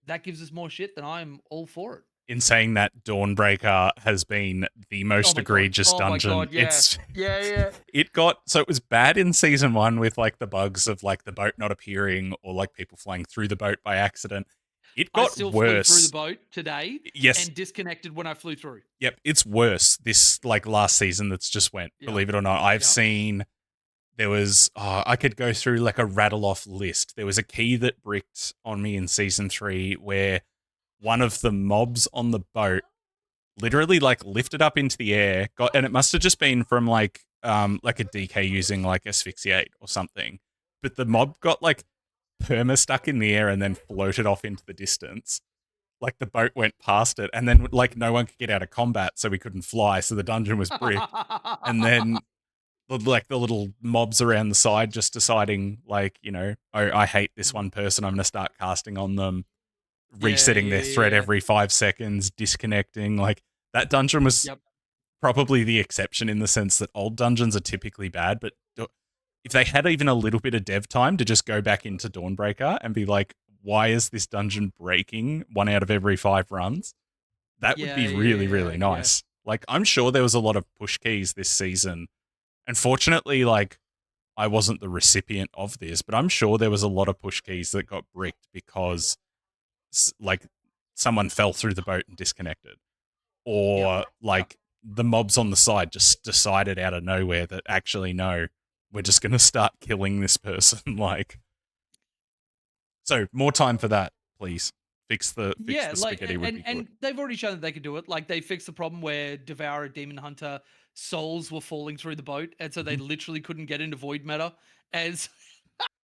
that gives us more shit, then I'm all for it. In saying that, Dawnbreaker has been the Oh most my god. egregious Oh my dungeon. god, yeah. Yeah, yeah. It was bad in season 1 with like the bugs of like the boat not appearing or like people flying through the boat by accident. It I got still flew through the worse. boat today Yes, and disconnected when I flew through. yep, it's worse this like last season that's just went. Yeah. Believe it or not, I've Yeah. seen there was I could go through like a rattle off list. There was a key that bricked on me in season 3 where one of the mobs on the boat literally like lifted up into the air, got, and it must have just been from like a DK using like asphyxiate or something. But the mob got like perma stuck in the air and then floated off into the distance. Like the boat went past it, and then like no one could get out of combat, so we couldn't fly. So the dungeon was bricked, and then like the little mobs around the side just deciding like, oh, I hate this one person, I'm going to start casting on them, Yeah, resetting their yeah, thread yeah. every 5 seconds, disconnecting. Like that dungeon was Yep. probably the exception in the sense that old dungeons are typically bad, but if they had even a little bit of dev time to just go back into Dawnbreaker and be like, why is this dungeon breaking 1 out of every 5 runs? That would Yeah, be yeah, really, yeah, really yeah. nice. Like, I'm sure there was a lot of push keys this season. And fortunately, like, I wasn't the recipient of this, but I'm sure there was a lot of push keys that got bricked because, like, someone fell through the boat and disconnected. Yep. Or, Yep. like, the mobs on the side just decided out of nowhere that actually, no, we're just going to start killing this person. Like, so more time for that, please. Fix Yeah, the like spaghetti would and be good. and they've already shown that they can do it. Like they fixed the problem where Devourer Demon Hunter souls were falling through the boat, and so they Mhm. literally couldn't get into Void Meta. As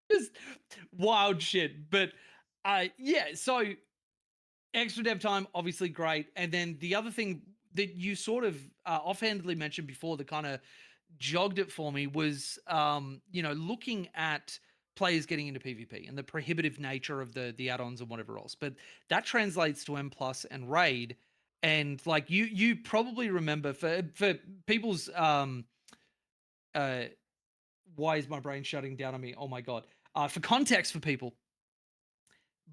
just wild shit. But yeah, so extra dev time, obviously great. And then the other thing that you sort of offhandedly mentioned before that kind of jogged it for me was, looking at players getting into PvP and the prohibitive nature of the add-ons and whatever else. But that translates to M plus and raid. And like you probably remember for people's uh why is my brain shutting down on me? Oh my god. For context for people,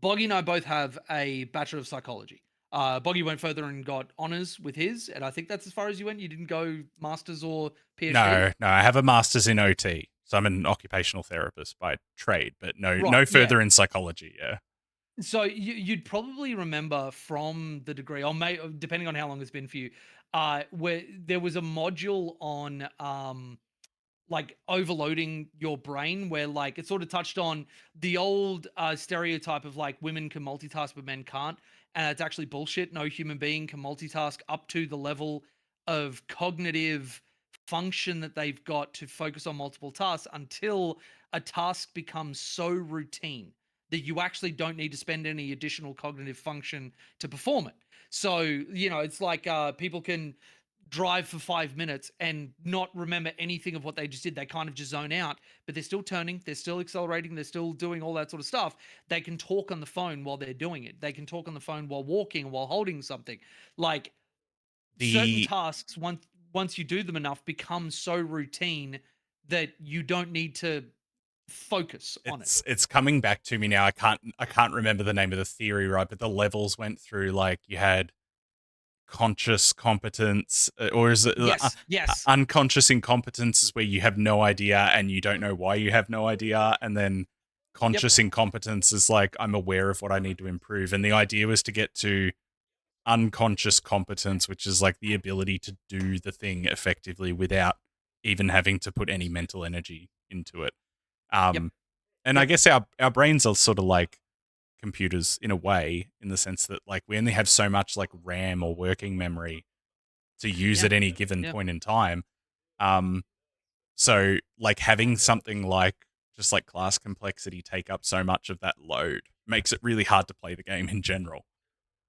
Boggy and I both have a Bachelor of Psychology. Boggy went further and got honors with his, and I think that's as far as you went. You didn't go masters or PhD. No, no, I have a master's in OT, so I'm an occupational therapist by trade, but no, Right? no Yeah. further in psychology. Yeah, So you'd probably remember from the degree, or may depending on how long it's been for you, where there was a module on like overloading your brain where like it sort of touched on the old stereotype of like women can multitask but men can't, and it's actually bullshit. No human being can multitask up to the level of cognitive function that they've got to focus on multiple tasks until a task becomes so routine that you actually don't need to spend any additional cognitive function to perform it. So it's like people can drive for 5 minutes and not remember anything of what they just did. They kind of just zone out, but they're still turning, they're still accelerating, they're still doing all that sort of stuff. They can talk on the phone while they're doing it. They can talk on the phone while walking, while holding something. Like certain the tasks, once you do them enough, become so routine that you don't need to focus on it. it's coming back to me now. I can't remember the name of the theory, right? But the levels went through like you had conscious competence, or is it Yes, yes. unconscious incompetence? Is where you have no idea and you don't know why you have no idea, and then Yep. conscious incompetence is like I'm aware of what I need to improve, and the idea was to get to unconscious competence, which is like the ability to do the thing effectively without even having to put any mental energy into it. Yep. Um, and I Yep. guess our brains are sort of like computers in a way, in the sense that like we only have so much like RAM or working memory to use Yeah. at any given Yeah. point in time. Um, so like having something like just like class complexity take up so much of that load makes it really hard to play the game in general.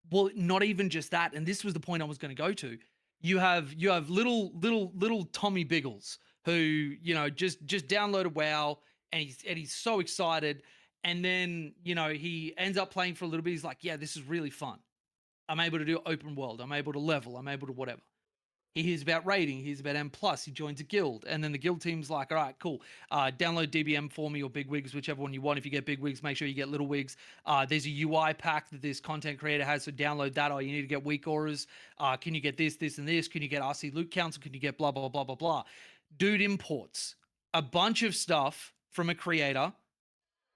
Well, not even just that. And this was the point I was going to go to. you have little Tommy Biggles who, just downloaded WoW, and he's so excited, and then, he ends up playing for a little bit. He's like, yeah, this is really fun. I'm able to do open world. I'm able to level. I'm able to whatever. He hears about raiding. He hears about M plus. He joins a guild, and then the guild team's like, "All right, cool. Download DBM for me or Big Wigs, whichever one you want. If you get Big Wigs, make sure you get Little Wigs. There's a UI pack that this content creator has, so download that. Or you need to get WeakAuras. Can you get this, this, and this? Can you get RC Loot Council? Can you get blah blah blah blah blah?" Dude imports a bunch of stuff from a creator,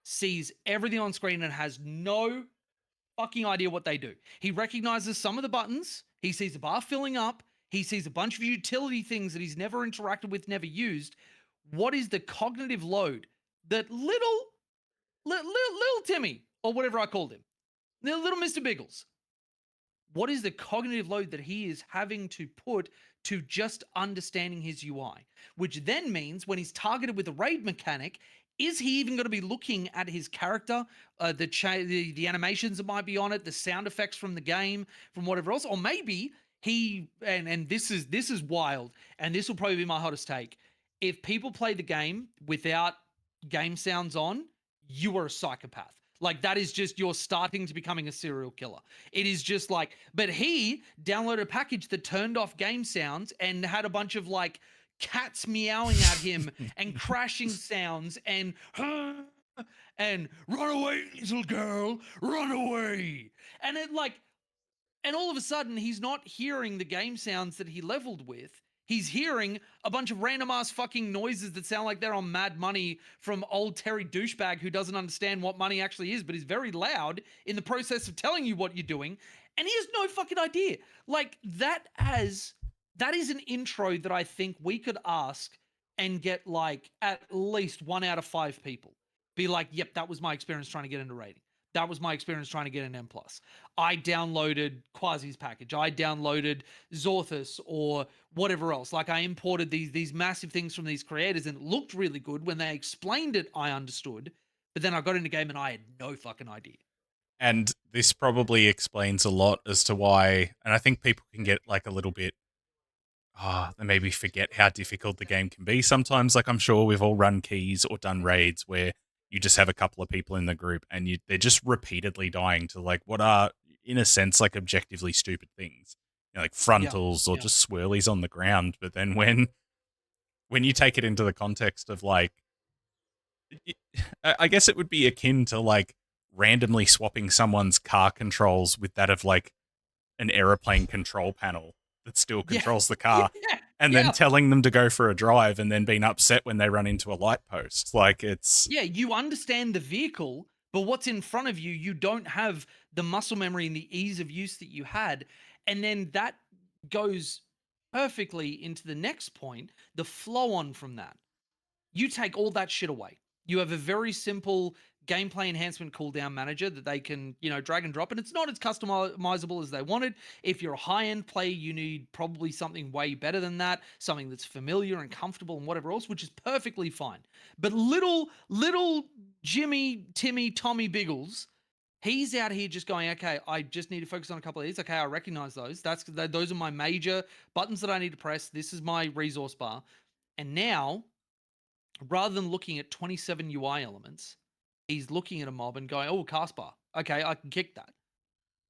sees everything on screen, and has no fucking idea what they do. He recognizes some of the buttons. He sees the bar filling up. He sees a bunch of utility things that he's never interacted with, never used. What is the cognitive load that little Timmy, or whatever I called him, little Mr. Biggles, what is the cognitive load that he is having to put to just understanding his UI? Which then means when he's targeted with a raid mechanic, is he even going to be looking at his character, the animations that might be on it, the sound effects from the game, from whatever else? Or maybe he, and this is wild, and this will probably be my hottest take. If people play the game without game sounds on, you are a psychopath. Like, that is just, you're starting to becoming a serial killer. It is just like, but he downloaded a package that turned off game sounds and had a bunch of like cats meowing at him and crashing sounds and run away, little girl, run away. And it like, and all of a sudden he's not hearing the game sounds that he leveled with. He's hearing a bunch of random ass fucking noises that sound like they're on Mad Money from old Terry douchebag who doesn't understand what money actually is, but he's very loud in the process of telling you what you're doing. And he has no fucking idea. Like, that is an intro that I think we could ask and get like at least 1 out of 5 people be like, yep, that was my experience trying to get into raiding. That was my experience trying to get an M+. I downloaded Quasi's package. I downloaded Zorthus or whatever else. Like, I imported these massive things from these creators, and it looked really good. When they explained it, I understood. But then I got into game and I had no fucking idea. And this probably explains a lot as to why, and I think people can get like a little bit, they maybe forget how difficult the game can be sometimes. Like, I'm sure we've all run keys or done raids where you just have a couple of people in the group and they're just repeatedly dying to like what are, in a sense, like objectively stupid things, like frontals or just swirlies on the ground. But then when you take it into the context of like, I guess it would be akin to like randomly swapping someone's car controls with that of like an aeroplane control panel that still controls the car, and then telling them to go for a drive and then being upset when they run into a light post. Like, it's... Yeah, you understand the vehicle, but what's in front of you, you don't have the muscle memory and the ease of use that you had. And then that goes perfectly into the next point, the flow on from that. You take all that shit away. You have a very simple gameplay enhancement cooldown manager that they can, drag and drop, and it's not as customizable as they wanted. If you're a high-end player, you need probably something way better than that, something that's familiar and comfortable and whatever else, which is perfectly fine. But little Jimmy, Timmy, Tommy Biggles, he's out here just going, okay, I just need to focus on a couple of these. Okay, I recognize those. Those are my major buttons that I need to press. This is my resource bar. And now, rather than looking at 27 UI elements, he's looking at a mob and going, oh, cast bar. Okay, I can kick that.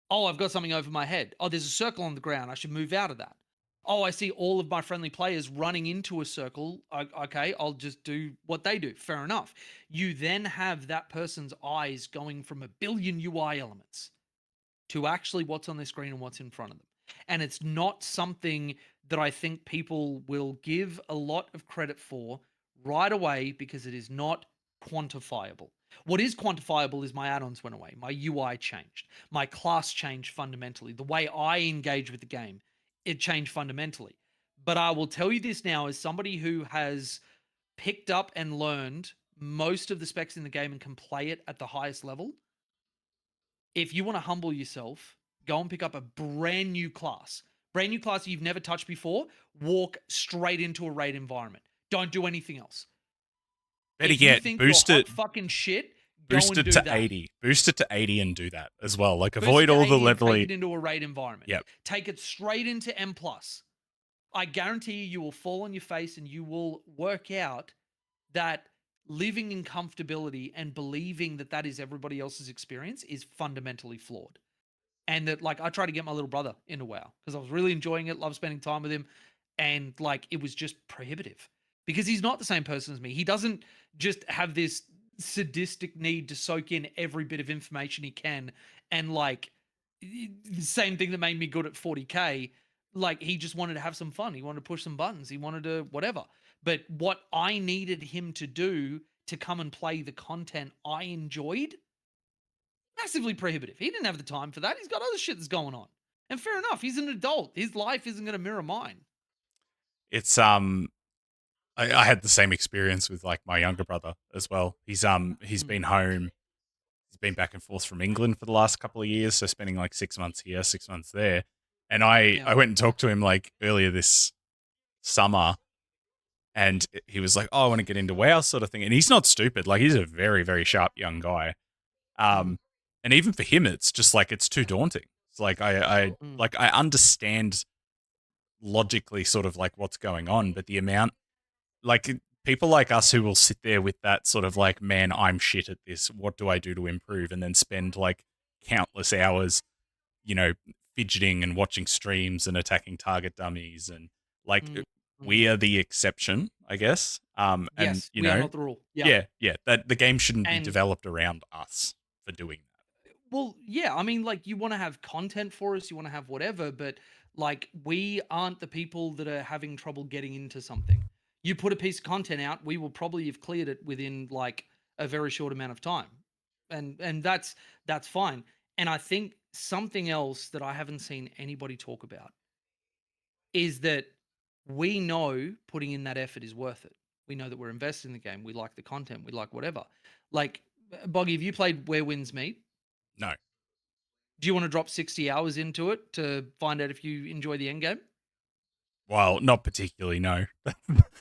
Oh, I've got something over my head. Oh, there's a circle on the ground. I should move out of that. Oh, I see all of my friendly players running into a circle. Okay, I'll just do what they do. Fair enough. You then have that person's eyes going from a billion UI elements to actually what's on their screen and what's in front of them. And it's not something that I think people will give a lot of credit for right away because it is not quantifiable. What is quantifiable is my add-ons went away, my UI changed, my class changed fundamentally, the way I engage with the game, it changed fundamentally. But I will tell you this now, as somebody who has picked up and learned most of the specs in the game and can play it at the highest level, if you want to humble yourself, go and pick up a brand new class you've never touched before, walk straight into a raid environment. Don't do anything else. Better yet, boost it fucking shit. Boost it to 80. Boost it to 80 and do that as well. Like, avoid all the leveling. Take it into a raid environment. Yep. Take it straight into M+. I guarantee you will fall on your face and you will work out that living in comfortability and believing that that is everybody else's experience is fundamentally flawed. And that, like, I tried to get my little brother into WoW because I was really enjoying it, love spending time with him, and like it was just prohibitive because he's not the same person as me. He doesn't just have this sadistic need to soak in every bit of information he can, and like the same thing that made me good at 40k. Like, he just wanted to have some fun. He wanted to push some buttons. He wanted to whatever. But what I needed him to do to come and play the content I enjoyed, massively prohibitive. He didn't have the time for that. He's got other shit that's going on. And fair enough, he's an adult. His life isn't going to mirror mine. It's I had the same experience with like my younger brother as well. He's been home. He's been back and forth from England for the last couple of years, so spending like 6 months here, 6 months there. And I went and talked to him like earlier this summer, and he was like, "Oh, I want to get into WoW," sort of thing. And he's not stupid. Like, he's a very, very sharp young guy. And even for him, it's just like it's too daunting. It's like I understand logically sort of like what's going on, but the amount, like, people like us who will sit there with that sort of like, man, I'm shit at this. What do I do to improve? And then spend like countless hours, fidgeting and watching streams and attacking target dummies, and like we are the exception, I guess. And yes, we are not the rule. Yeah, that the game shouldn't be developed around us for doing that. Well, yeah, I mean, like, you want to have content for us, you want to have whatever, but like, we aren't the people that are having trouble getting into something. You put a piece of content out, we will probably have cleared it within like a very short amount of time, and that's fine. And I think something else that I haven't seen anybody talk about is that we know putting in that effort is worth it. We know that we're invested in the game. We like the content. We like whatever. Like, Boggy, have you played Where Winds Meet? No. Do you want to drop 60 hours into it to find out if you enjoy the end game? Well, not particularly, no.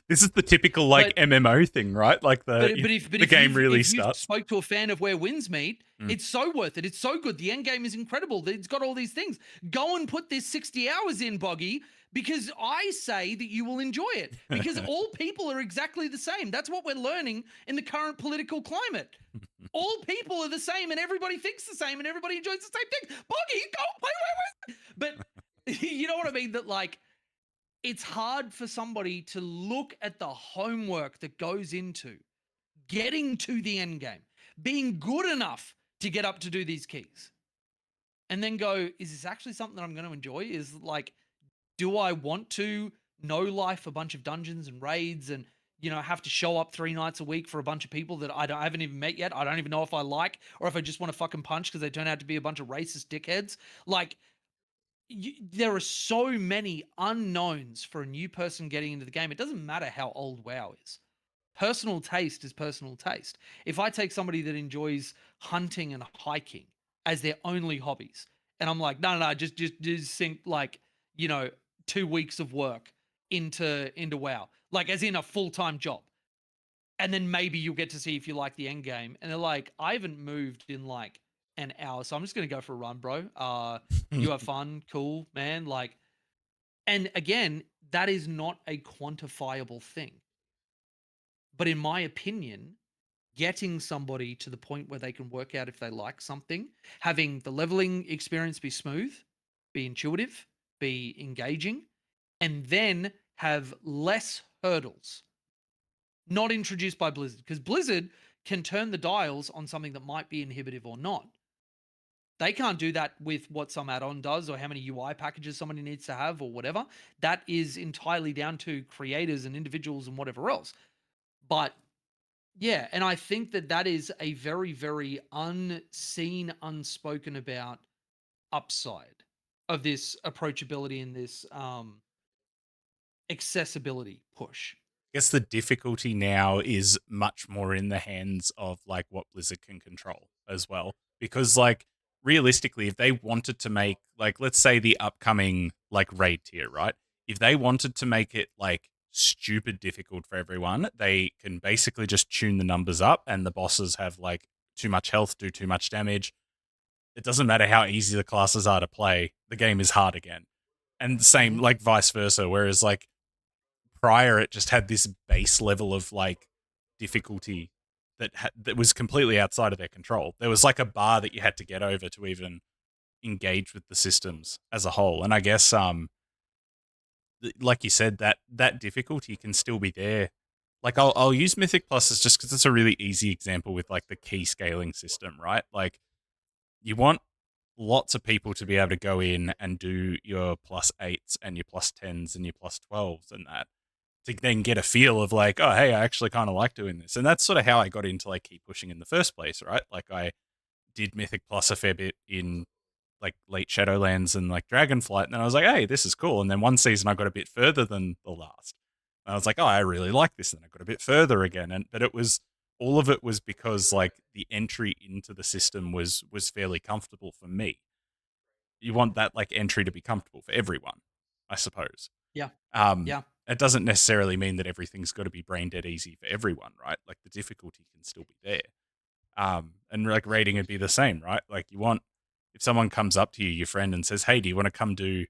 This is the typical like MMO thing, right? Like the game really starts. If you spoke to a fan of Where Winds Meet, it's so worth it. It's so good. The end game is incredible. It's got all these things. Go and put this 60 hours in, Boggy, because I say that you will enjoy it. Because all people are exactly the same. That's what we're learning in the current political climate. All people are the same, and everybody thinks the same, and everybody enjoys the same thing. Boggy, go play Where Winds. But you know what I mean? That, like, it's hard for somebody to look at the homework that goes into getting to the end game, being good enough to get up to do these keys, and then go, is this actually something that I'm going to enjoy? Is like, do I want to no life a bunch of dungeons and raids and, have to show up 3 nights a week for a bunch of people that I haven't even met yet? I don't even know if I like, or if I just want to fucking punch because they turn out to be a bunch of racist dickheads. Like, there are so many unknowns for a new person getting into the game. It doesn't matter how old WoW is. Personal taste is personal taste. If I take somebody that enjoys hunting and hiking as their only hobbies, and I'm like, no, just sink like, 2 weeks of work into WoW, like as in a full-time job. And then maybe you'll get to see if you like the end game. And they're like, I haven't moved in like an hour, so I'm just gonna go for a run, bro. You have fun, cool, man. Like, and again, that is not a quantifiable thing. But in my opinion, getting somebody to the point where they can work out if they like something, having the leveling experience be smooth, be intuitive, be engaging, and then have less hurdles, not introduced by Blizzard, because Blizzard can turn the dials on something that might be inhibitive or not. They can't do that with what some add-on does or how many UI packages somebody needs to have or whatever. That is entirely down to creators and individuals and whatever else. But yeah, and I think that is a very, very unseen, unspoken about upside of this approachability and this accessibility push. I guess the difficulty now is much more in the hands of like what Blizzard can control as well. Because like realistically, if they wanted to make like, let's say the upcoming like raid tier, right? If they wanted to make it like stupid difficult for everyone, they can basically just tune the numbers up and the bosses have like too much health, do too much damage. It doesn't matter how easy the classes are to play, the game is hard again. And same, like vice versa. Whereas like prior, it just had this base level of like difficulty that was completely outside of their control. There was like a bar that you had to get over to even engage with the systems as a whole. And I guess like you said, that difficulty can still be there. Like I'll use Mythic Plus as just because it's a really easy example with like the key scaling system, right? Like you want lots of people to be able to go in and do your +8s and your +10s and your +12s and that to then get a feel of like, oh hey, I actually kind of like doing this. And that's sort of how I got into like keep pushing in the first place, right? Like I did Mythic Plus a fair bit in like late Shadowlands and like Dragonflight, and then I was like, hey, this is cool. And then one season I got a bit further than the last. And I was like, oh, I really like this. And I got a bit further again. And but it was all of it was because like the entry into the system was fairly comfortable for me. You want that like entry to be comfortable for everyone, I suppose. Yeah. Um, Yeah. it doesn't necessarily mean that everything's got to be brain dead easy for everyone, right? Like the difficulty can still be there. And like rating would be the same, right? Like you want if someone comes up to you, your friend, and says, "Hey, do you want to come do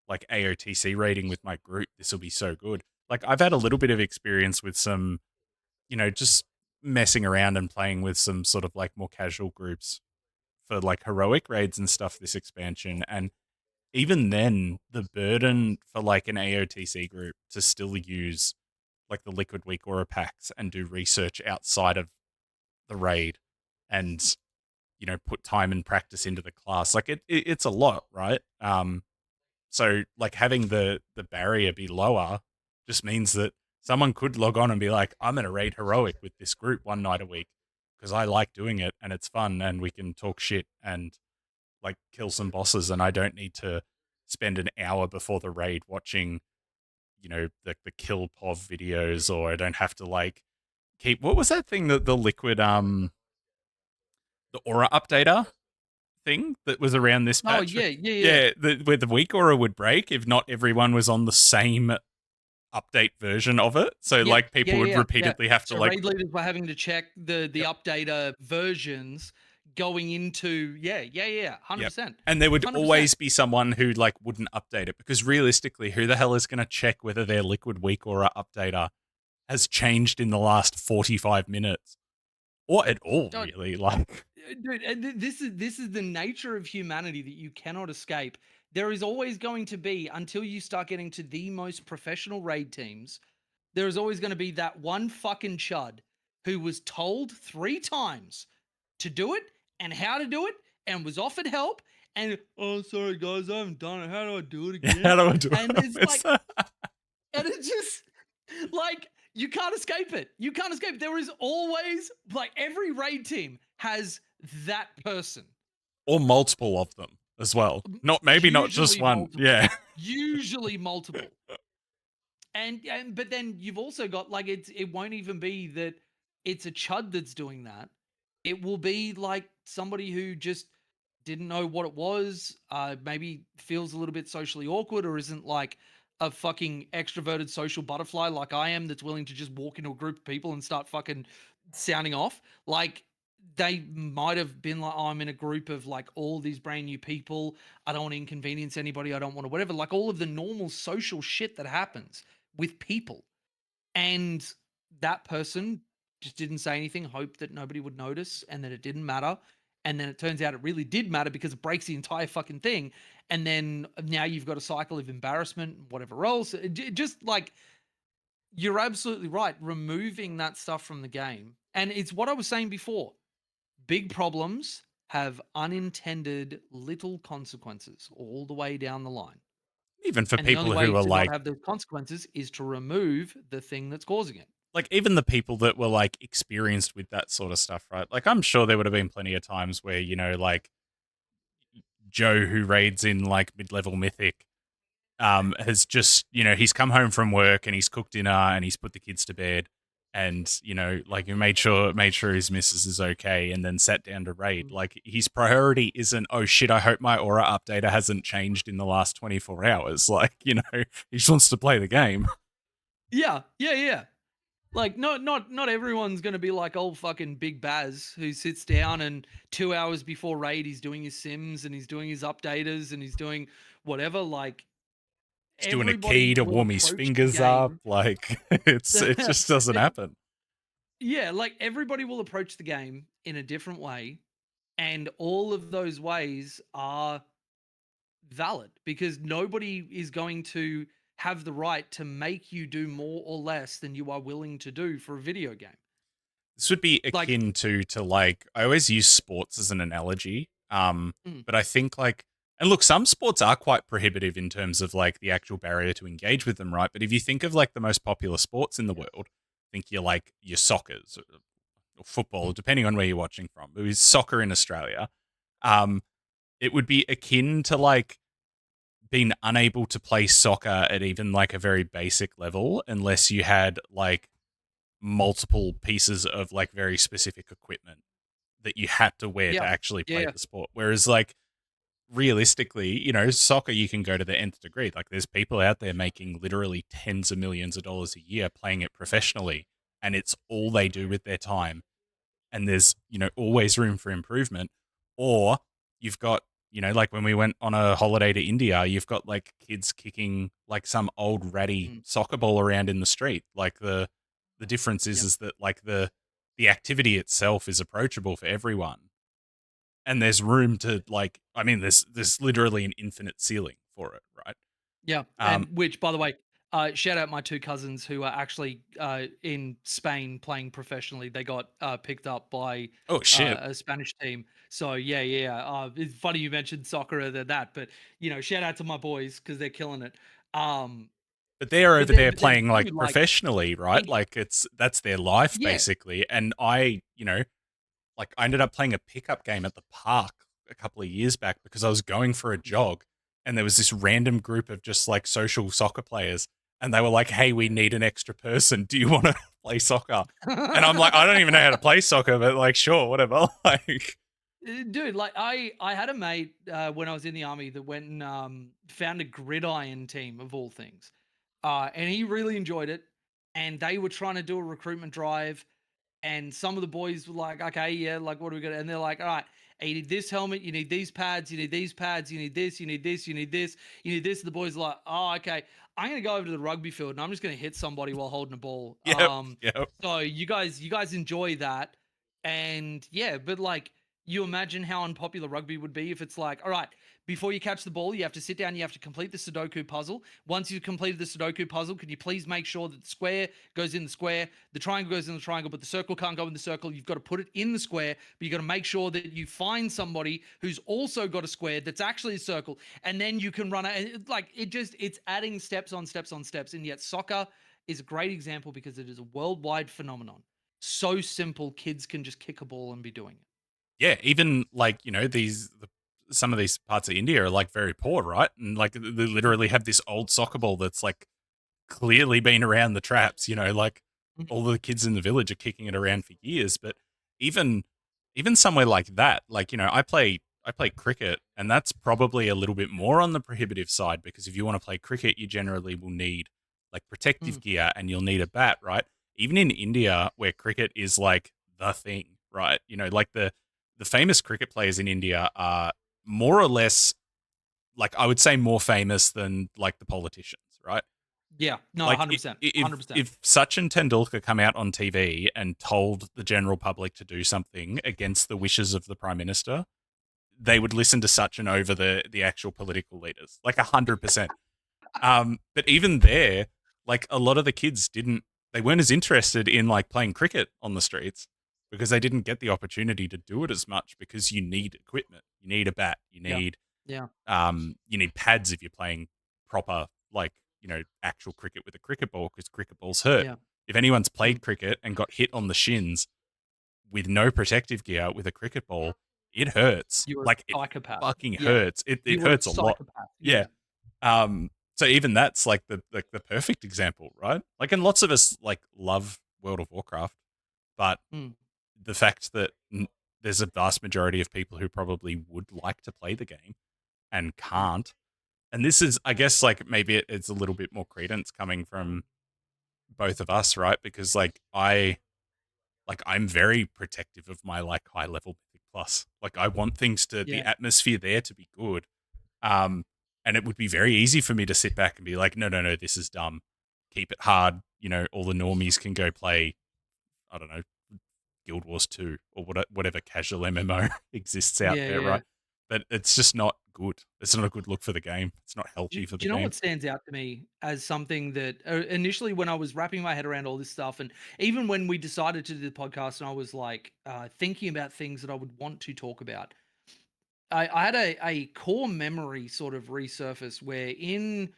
like AOTC rating with my group? This will be so good." Like I've had a little bit of experience with some, just messing around and playing with some sort of like more casual groups for like heroic raids and stuff this expansion. And even then, the burden for like an AOTC group to still use like the Liquid WeakAura packs and do research outside of the raid and put time and practice into the class, like it's a lot, right? So like having the barrier be lower just means that someone could log on and be like, I'm gonna raid heroic with this group one night a week because I like doing it and it's fun and we can talk shit and like kill some bosses, and I don't need to spend an hour before the raid watching the kill pov videos, or I don't have to like keep, what was that thing that the liquid the aura updater thing that was around this Oh patch. yeah, yeah, yeah. Yeah, where the WeakAura would break if not everyone was on the same update version of it. So Yep. like Yeah, people would yeah, yeah. repeatedly have to So like, raid leaders were having to check the yep, updater versions going into yeah, yep. 100%. And there would 100%. always be someone who like wouldn't update it because realistically, who the hell is going to check whether their liquid WeakAura updater has changed in the last 45 minutes or at all, Don't really? Like, dude, this is the nature of humanity that you cannot escape. There is always going to be, until you start getting to the most professional raid teams, there is always going to be that one fucking chud who was told 3 times to do it and how to do it and was offered help and, oh sorry guys, I haven't done it, how do I do it how again? do I do And it's like, it? and it's just like you can't escape it. You can't escape. There is always, like, every raid team has that person. Or multiple of them as well. Maybe not just Usually one. multiple. Yeah. Usually multiple. And but then you've also got, like, it won't even be that it's a chud that's doing that. It will be like somebody who just didn't know what it was, maybe feels a little bit socially awkward, or isn't like a fucking extroverted social butterfly like I am, that's willing to just walk into a group of people and start fucking sounding off. Like they might have been like, oh, I'm in a group of like all these brand new people. I don't want to inconvenience anybody. I don't want to whatever. Like all of the normal social shit that happens with people. And that person just didn't say anything, hoped that nobody would notice and that it didn't matter. And then it turns out it really did matter because it breaks the entire fucking thing. And then now you've got a cycle of embarrassment and whatever else. Just like, you're absolutely right. Removing that stuff from the game. And it's what I was saying before. Big problems have unintended little consequences all the way down the line. Even for And the only people way who are to not like, have those consequences is to remove the thing that's causing it. even the people that were like experienced with that sort of stuff, right? Like I'm sure there would have been plenty of times where, like Joe who raids in like mid-level Mythic has just, he's come home from work and he's cooked dinner and he's put the kids to bed and, like he made sure his missus is okay and then sat down to raid. Mm. Like his priority isn't, oh shit, I hope my aura updater hasn't changed in the last 24 hours. Like, he just wants to play the game. Yeah, yeah, yeah. Like, not everyone's gonna be like old fucking Big Baz who sits down and 2 hours before raid he's doing his sims and he's doing his updaters and he's doing whatever. Like, He's doing a everybody key to will warm his approach the fingers up. game. Like it just doesn't happen. Yeah, like everybody will approach the game in a different way, and all of those ways are valid because nobody is going to have the right to make you do more or less than you are willing to do for a video game. This would be Like, akin to like I always use sports as an analogy. mm, But I think like and look, some sports are quite prohibitive in terms of like the actual barrier to engage with them, right? But if you think of like the most popular sports in the world, think you're like your soccers or football, mm, depending on where you're watching from. It was soccer in Australia. Um, it would be akin to like being unable to play soccer at even like a very basic level unless you had like multiple pieces of like very specific equipment that you had to wear to yeah, actually play yeah, the sport. Whereas like realistically, soccer you can go to the nth degree. Like there's people out there making literally tens of millions of dollars a year playing it professionally, and it's all they do with their time. And there's, always room for improvement. Or you've got, like when we went on a holiday to India, you've got like kids kicking like some old ratty mm, soccer ball around in the street. Like the difference is yeah, is that like the activity itself is approachable for everyone. And there's room to like I mean there's literally an infinite ceiling for it, right? yeah. Um And which, by the way, shout out my two cousins who are actually in Spain playing professionally. They got picked up by oh shit. a Spanish team. So yeah, yeah. It's funny you mentioned soccer and that, but shout out to my boys because they're killing it. Um, But they're but over then, there but then, playing dude, like like professionally, right? it, Like that's their life yeah. basically. And like I ended up playing a pickup game at the park a couple of years back because I was going for a jog and there was this random group of just like social soccer players and they were like, "Hey, we need an extra person. Do you want to play soccer?" And I'm like, "I don't even know how to play soccer, but like sure, whatever." Like Dude, like I had a mate when I was in the army that went and found a gridiron team of all things, and he really enjoyed it. And they were trying to do a recruitment drive, and some of the boys were like, "Okay, yeah, like what are we gonna?" And they're like, "All right, you need this helmet, you need these pads, you need these pads, you need this, you need this, you need this, you need this." And the boys are like, "Oh, okay, I'm gonna go over to the rugby field and I'm just gonna hit somebody while holding a ball." yep, yep. So you guys enjoy that, and yeah, but like you imagine how unpopular rugby would be if it's like, all right, before you catch the ball, you have to sit down, you have to complete the Sudoku puzzle. Once you've completed the Sudoku puzzle, can you please make sure that the square goes in the square, the triangle goes in the triangle, but the circle can't go in the circle. You've got to put it in the square, but you got to make sure that you find somebody who's also got a square that's actually a circle, and then you can run it. Like it's adding steps on steps on steps. And yet, soccer is a great example because it is a worldwide phenomenon. So simple, kids can just kick a ball and be doing it. Yeah, even like, some of these parts of India are like very poor, right? And like they literally have this old soccer ball that's like clearly been around the traps, like Mhm. all the kids in the village are kicking it around for years. But even even somewhere like that, like, I play cricket and that's probably a little bit more on the prohibitive side because if you want to play cricket, you generally will need like protective Mm. gear and you'll need a bat, right? Even in India, where cricket is like the thing, right? Like the famous cricket players in India are more or less like I would say more famous than like the politicians, right? Yeah, no, Like 100%, if 100%. if Sachin Tendulkar come out on TV and told the general public to do something against the wishes of the prime minister, they would listen to Sachin over the actual political leaders, like 100%. But even there, like a lot of the kids they weren't as interested in like playing cricket on the streets because they didn't get the opportunity to do it as much because you need equipment, you need a bat, Yeah, yeah, you need pads if you're playing proper, like, actual cricket with a cricket ball because cricket balls hurt. yeah. If anyone's Mm. played cricket and got hit on the shins with no protective gear with a cricket ball, it hurts. You're a Like it psychopath. fucking Yeah, hurts. It you were a hurts a lot. psychopath. Yeah. Yeah. So even that's like the perfect example, right? Like, and lots of us like love World of Warcraft, but Mm, the fact that there's a vast majority of people who probably would like to play the game and mm, can't. And this is, I guess, like maybe it's a little bit more credence coming from both of us, right? Because I'm very protective of my like high level Mythic plus. Like I want things to the yeah. atmosphere there to be good. Um, And it would be very easy for me to sit back and be like, no, no, no, this is dumb. Keep it hard. All the normies can go play, I don't know, Guild Wars 2 or whatever casual MMO exists out Yeah, there, yeah. right? But it's just not good. It's not a good look for the game. It's not Do healthy for do the you know game. what stands out to me as something that initially when I was wrapping my head around all this stuff, and even when we decided to do the podcast, and I was like thinking about things that I would want to talk about, I had a core memory sort of resurface where in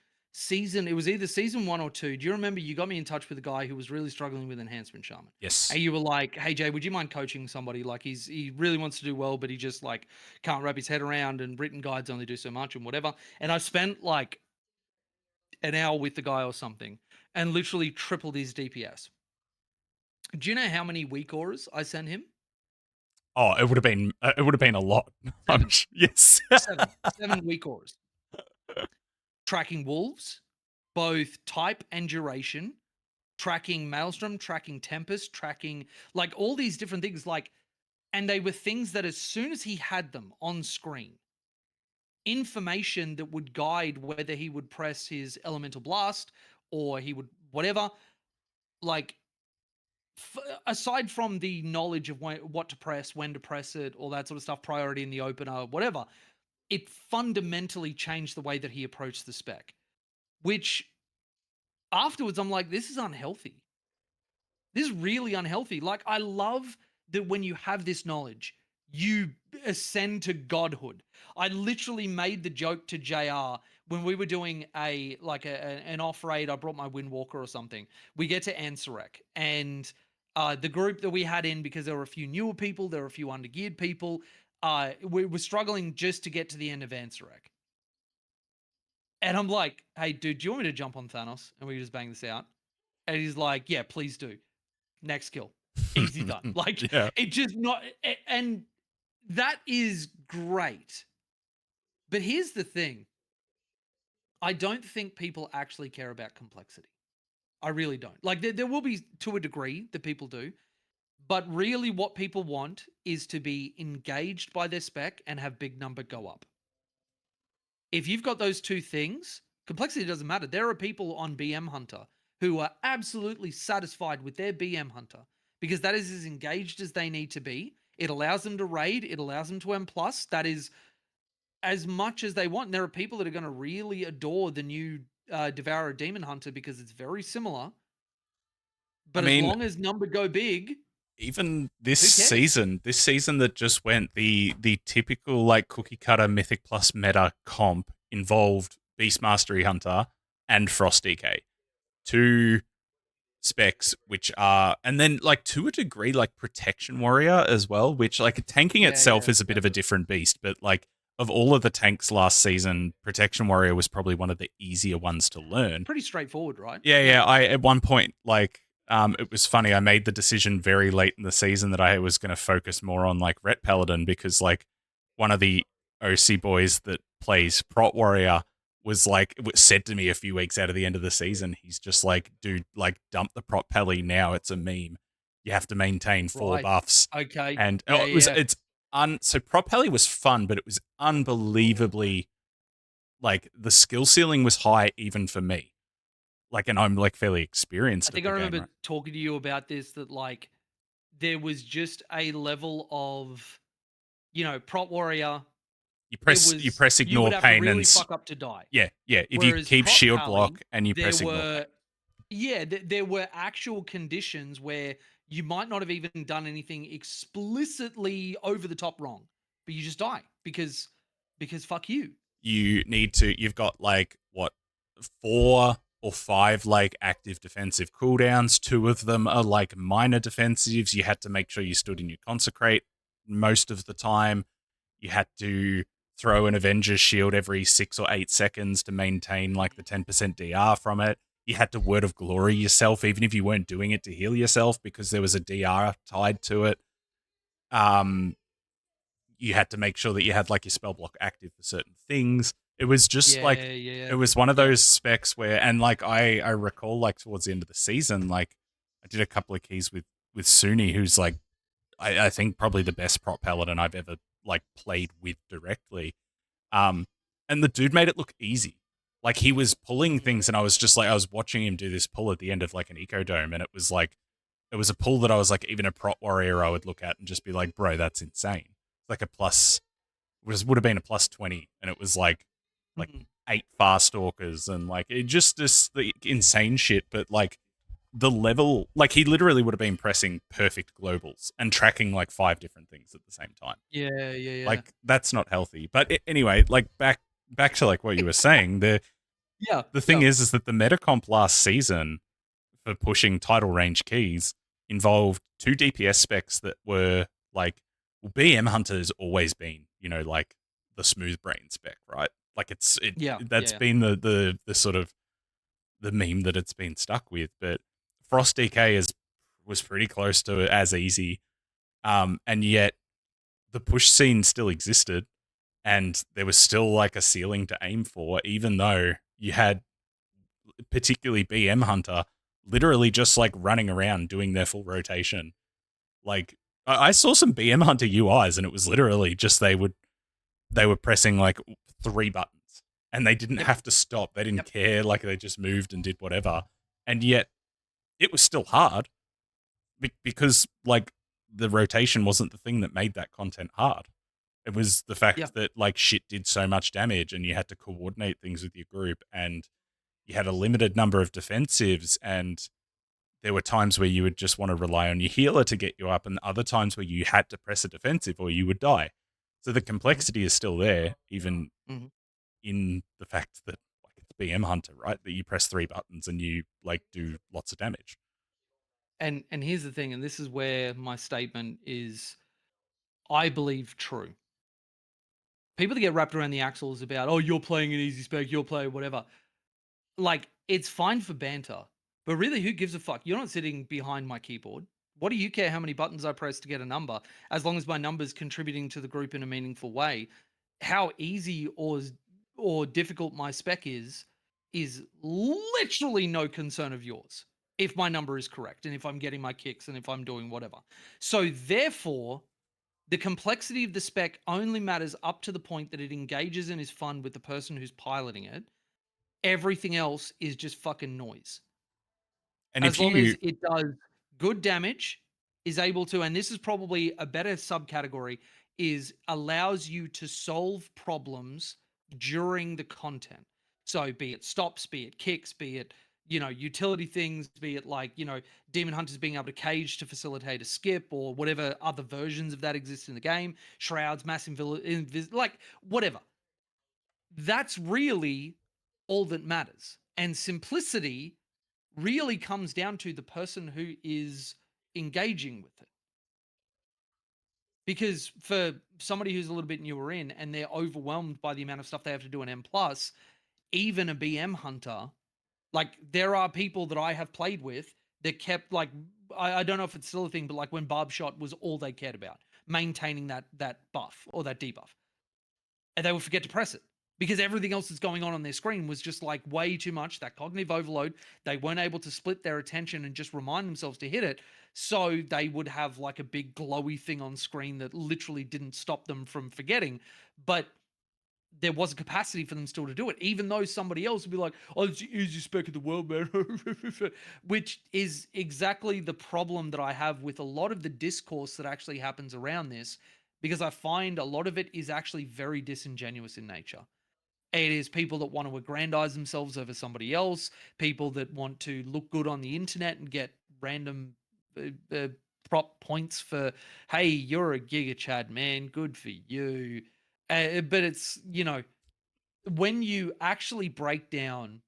it was either season 1 or 2. Do you remember you got me in touch with a guy who was really struggling with enhancement shaman? Yes. And you were like, "Hey Jay, would you mind coaching somebody? Like he really wants to do well, but he just like can't wrap his head around, and written guides only do so much and whatever." And I spent like an hour with the guy or something and literally tripled his DPS. Do you know how many weak auras I sent him? Oh, it would have been a lot. Seven. Yes. Seven weak auras. Tracking wolves, both type and duration, tracking Maelstrom, tracking Tempest, tracking like all these different things. And they were things that as soon as he had them on screen, information that would guide whether he would press his elemental blast or he would whatever, like aside from the knowledge of what to press, when to press it, all that sort of stuff, priority in the opener, whatever, it fundamentally changed the way that he approached the spec. Which afterwards, I'm like, this is unhealthy. This is really unhealthy. Like, I love that when you have this knowledge, you ascend to godhood. I literally made the joke to JR when we were doing an off raid. I brought my Windwalker or something. We get to Ansarek, and the group that we had in, because there were a few newer people, there were a few undergeared people. We were struggling just to get to the end of Ansarek. And I'm like, "Hey, dude, do you want me to jump on Thanos and we just bang this out?" And he's like, "Yeah, please do." Next kill, easy done. Like Yeah. it just not, and that is great. But here's the thing: I don't think people actually care about complexity. I really don't. Like there will be to a degree that people do, but really, what people want is to be engaged by their spec and have big number go up. If you've got those two things, complexity doesn't matter. There are people on BM Hunter who are absolutely satisfied with their BM Hunter because that is as engaged as they need to be. It allows them to raid, it allows them to M plus. That is as much as they want. And there are people that are going to really adore the new Devourer Demon Hunter because it's very similar. I But as mean, long as number go big, even this who cares? season that just went, the typical like cookie cutter Mythic plus meta comp involved Beast Mastery Hunter and Frost DK. Two specs which are, and then like to a degree like Protection Warrior as well, which like tanking Yeah, itself yeah, is a bit of a exactly. different beast, but like of all of the tanks last season, Protection Warrior was probably one of the easier ones to learn. Pretty straightforward, right? Yeah, Yeah. yeah. I at one point like it was funny. I made the decision very late in the season that I was going to focus more on like Ret Paladin because like one of the OC boys that plays Prot Warrior was like said to me a few weeks out of the end of the season. He's just like, dude, like dump the Prot Pally now. It's a meme. You have to maintain 4 Right. buffs, Okay. and Yeah, yeah. so Prot Pally was fun, but it was unbelievably like the skill ceiling was high even for me, like, and I'm like fairly I experienced at think I the game, remember right? talking to you about this, that like there was just a level of, Prot Warrior. You press You ignore would have to pain really fuck up to die. yeah, yeah. If you Whereas keep Prot shield Pally, block and you there press ignore pain, were, yeah, there were actual conditions where you might not have even done anything explicitly over the top wrong, but you just die because fuck you. you've got like what 4 or 5 like active defensive cooldowns. 2 of them are like minor defensives. You had to make sure you stood in your consecrate most of the time. You had to throw an Avenger's shield every 6 or 8 seconds to maintain like the 10% DR from it. You had to Word of Glory yourself, even if you weren't doing it to heal yourself, because there was a DR tied to it. Um, you had to make sure that you had like your spell block active for certain things. It was just like, Yeah, yeah, it was one of yeah. those specs where, and like I recall like towards the end of the season, like I did a couple of keys with Suni, who's like I think probably the best prop paladin I've ever like played with directly. Um, and the dude made it look easy. Like he was pulling things, and I was just like, I was watching him do this pull at the end of like an eco dome, and it was like, it was a pull that I was like, even a prot warrior I would look at and just be like, bro, that's insane. It's like a plus, would have been a plus 20, and it was like Mhm. 8 fast stalkers, and like it just this the insane shit. But like the level, like he literally would have been pressing perfect globals and tracking like 5 different things at the same time. Yeah, yeah, yeah. Like that's not healthy. But anyway, like back to like what you were saying. Yeah, The thing yeah. is that the meta comp last season for pushing title range keys involved 2 DPS specs that were like, well, BM Hunter's always been, like the smooth brain spec, right? Like Yeah, yeah, that's yeah. been the sort of the meme that it's been stuck with. But Frost DK was pretty close to as easy. And yet the push scene still existed, and there was still like a ceiling to aim for, even though you had particularly BM Hunter literally just like running around doing their full rotation. Like I saw some BM Hunter UIs, and it was literally just they were pressing like 3 buttons, and they didn't Yep, have to stop. They didn't yep. care. Like they just moved and did whatever. And yet it was still hard because like the rotation wasn't the thing that made that content hard. It was the Yeah. fact that like shit did so much damage, and you had to coordinate things with your group, and you had a limited number of defensives, and there were times where you would just want to rely on your healer to get you up, and other times where you had to press a defensive or you would die. So the Mhm, complexity is still there, even mhm. in the fact that like it's BM Hunter, right? That you press 3 buttons and you like do lots of damage. And here's the thing, and this is where my statement is, I believe, true. People that get wrapped around the axles about, oh, you're playing an easy spec, you're playing whatever. Like, it's fine for banter, but really, who gives a fuck? You're not sitting behind my keyboard. What do you care how many buttons I press to get a number, as long as my number's contributing to the group in a meaningful way? How easy or difficult my spec is literally no concern of yours. If my number is correct, and if I'm getting my kicks, and if I'm doing whatever. So therefore, the complexity of the spec only matters up to the point that it engages and is fun with the person who's piloting it. Everything else is just fucking noise. And As if long as you it does good damage, is able to, and this is probably a better subcategory, is allows you to solve problems during the content. So be it stops, be it kicks, be it, utility things, be it like, demon hunters being able to cage to facilitate a skip or whatever other versions of that exist in the game, shrouds, mass like whatever. That's really all that matters. And simplicity really comes down to the person who is engaging with it. Because for somebody who's a little bit newer in and they're overwhelmed by the amount of stuff they have to do in M plus, even a BM hunter, like there are people that I have played with that kept like, I don't know if it's still a thing, but like when Barb shot was all they cared about, maintaining that buff or that debuff, and they would forget to press it because everything else that's going on their screen was just like way too much, that cognitive overload. They weren't able to split their attention and just remind themselves to hit it, so they would have like a big glowy thing on screen that literally didn't stop them from forgetting, but there was a capacity for them still to do it, even though somebody else would be like, oh, it's the easiest spec in the world, man. Which is exactly the problem that I have with a lot of the discourse that actually happens around this, because I find a lot of it is actually very disingenuous in nature. It is people that want to aggrandize themselves over somebody else, people that want to look good on the internet and get random prop points for, hey, you're a Giga Chad, man. Good for you. But it's, when you actually break down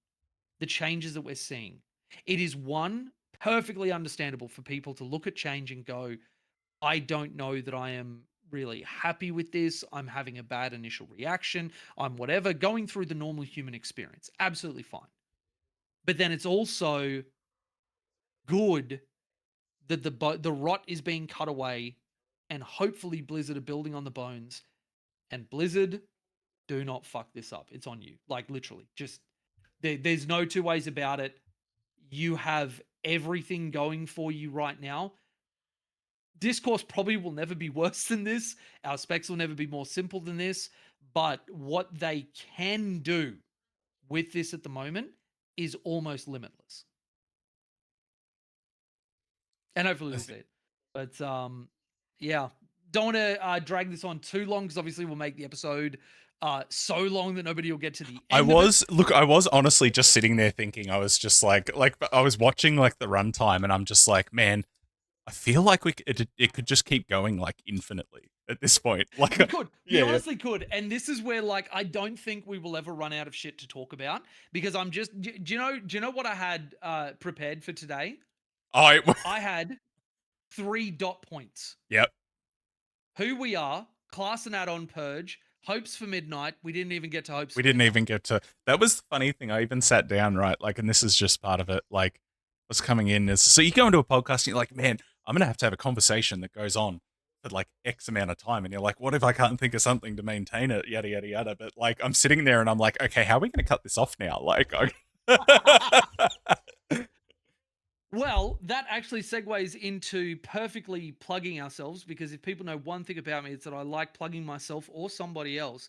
the changes that we're seeing, it is one, perfectly understandable for people to look at change and go, I don't know that I am really happy with this. I'm having a bad initial reaction. I'm whatever, going through the normal human experience. Absolutely fine. But then it's also good that the rot is being cut away, and hopefully Blizzard are building on the bones. And Blizzard, do not fuck this up. It's on you. Like literally, just there's no two ways about it. You have everything going for you right now. Discourse probably will never be worse than this. Our specs will never be more simple than this. But what they can do with this at the moment is almost limitless. And hopefully we'll see it. But yeah, don't want to drag this on too long because obviously we'll make the episode so long that nobody will get to the end. I was honestly just sitting there thinking, I was just like I was watching like the runtime, and I'm just like, man, I feel like it could just keep going like infinitely at this point. Like, we could, we yeah, honestly could, and this is where like I don't think we will ever run out of shit to talk about because I'm just. Do you know what I had prepared for today? I had 3 dot points. Yep. Who we are, class and add-on purge, hopes for midnight. We didn't even get to hopes. We didn't even get to. That was the funny thing. I even sat down, right? Like, and this is just part of it. Like, what's coming in is so you go into a podcast and you're like, man, I'm gonna have to have a conversation that goes on for like X amount of time, and you're like, what if I can't think of something to maintain it? Yada yada yada. But like, I'm sitting there and I'm like, okay, how are we gonna cut this off now? Like, Well, that actually segues into perfectly plugging ourselves because if people know one thing about me, it's that I like plugging myself or somebody else.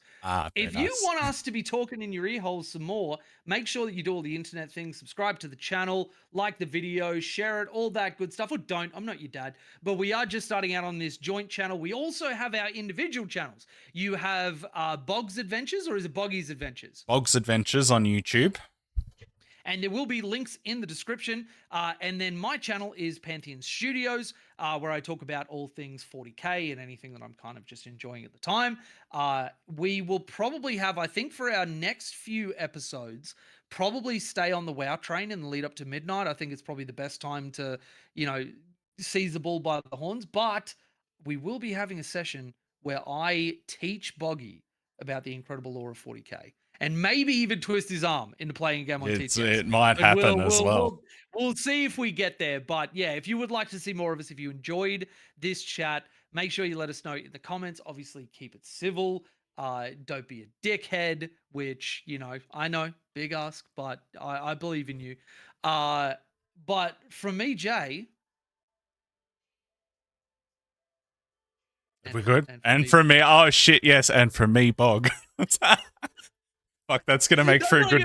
If you want us to be talking in your ear holes some more, make sure that you do all the internet things, subscribe to the channel, like the video, share it, all that good stuff. Or don't, I'm not your dad. But we are just starting out on this joint channel. We also have our individual channels. You have Bog's Adventures, or is it Boggy's Adventures? Bog's Adventures on YouTube. And there will be links in the description. And then my channel is Pantheon Studios, where I talk about all things 40K and anything that I'm kind of just enjoying at the time. We will probably have, I think for our next few episodes, probably stay on the WoW train in the lead up to midnight. I think it's probably the best time to, seize the bull by the horns. But we will be having a session where I teach Boggy about the incredible lore of 40K. And maybe even twist his arm into playing a game on TTS. It might happen as well. We'll see if we get there. But yeah, if you would like to see more of us, if you enjoyed this chat, make sure you let us know in the comments. Obviously, keep it civil. Don't be a dickhead, which, I know, big ask, but I believe in you. But from me, Jay. We're good. And from me, oh shit, yes. And from me, Bog. Fuck, that's gonna make for a good.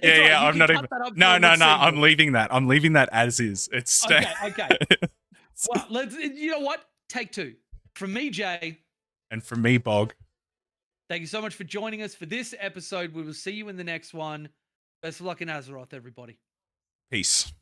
Yeah, I'm not even. No. I'm leaving that. I'm leaving that as is. It's okay. Well, let's. You know what? Take 2. From me, Jay. And from me, Bog. Thank you so much for joining us for this episode. We will see you in the next one. Best of luck in Azeroth, everybody. Peace.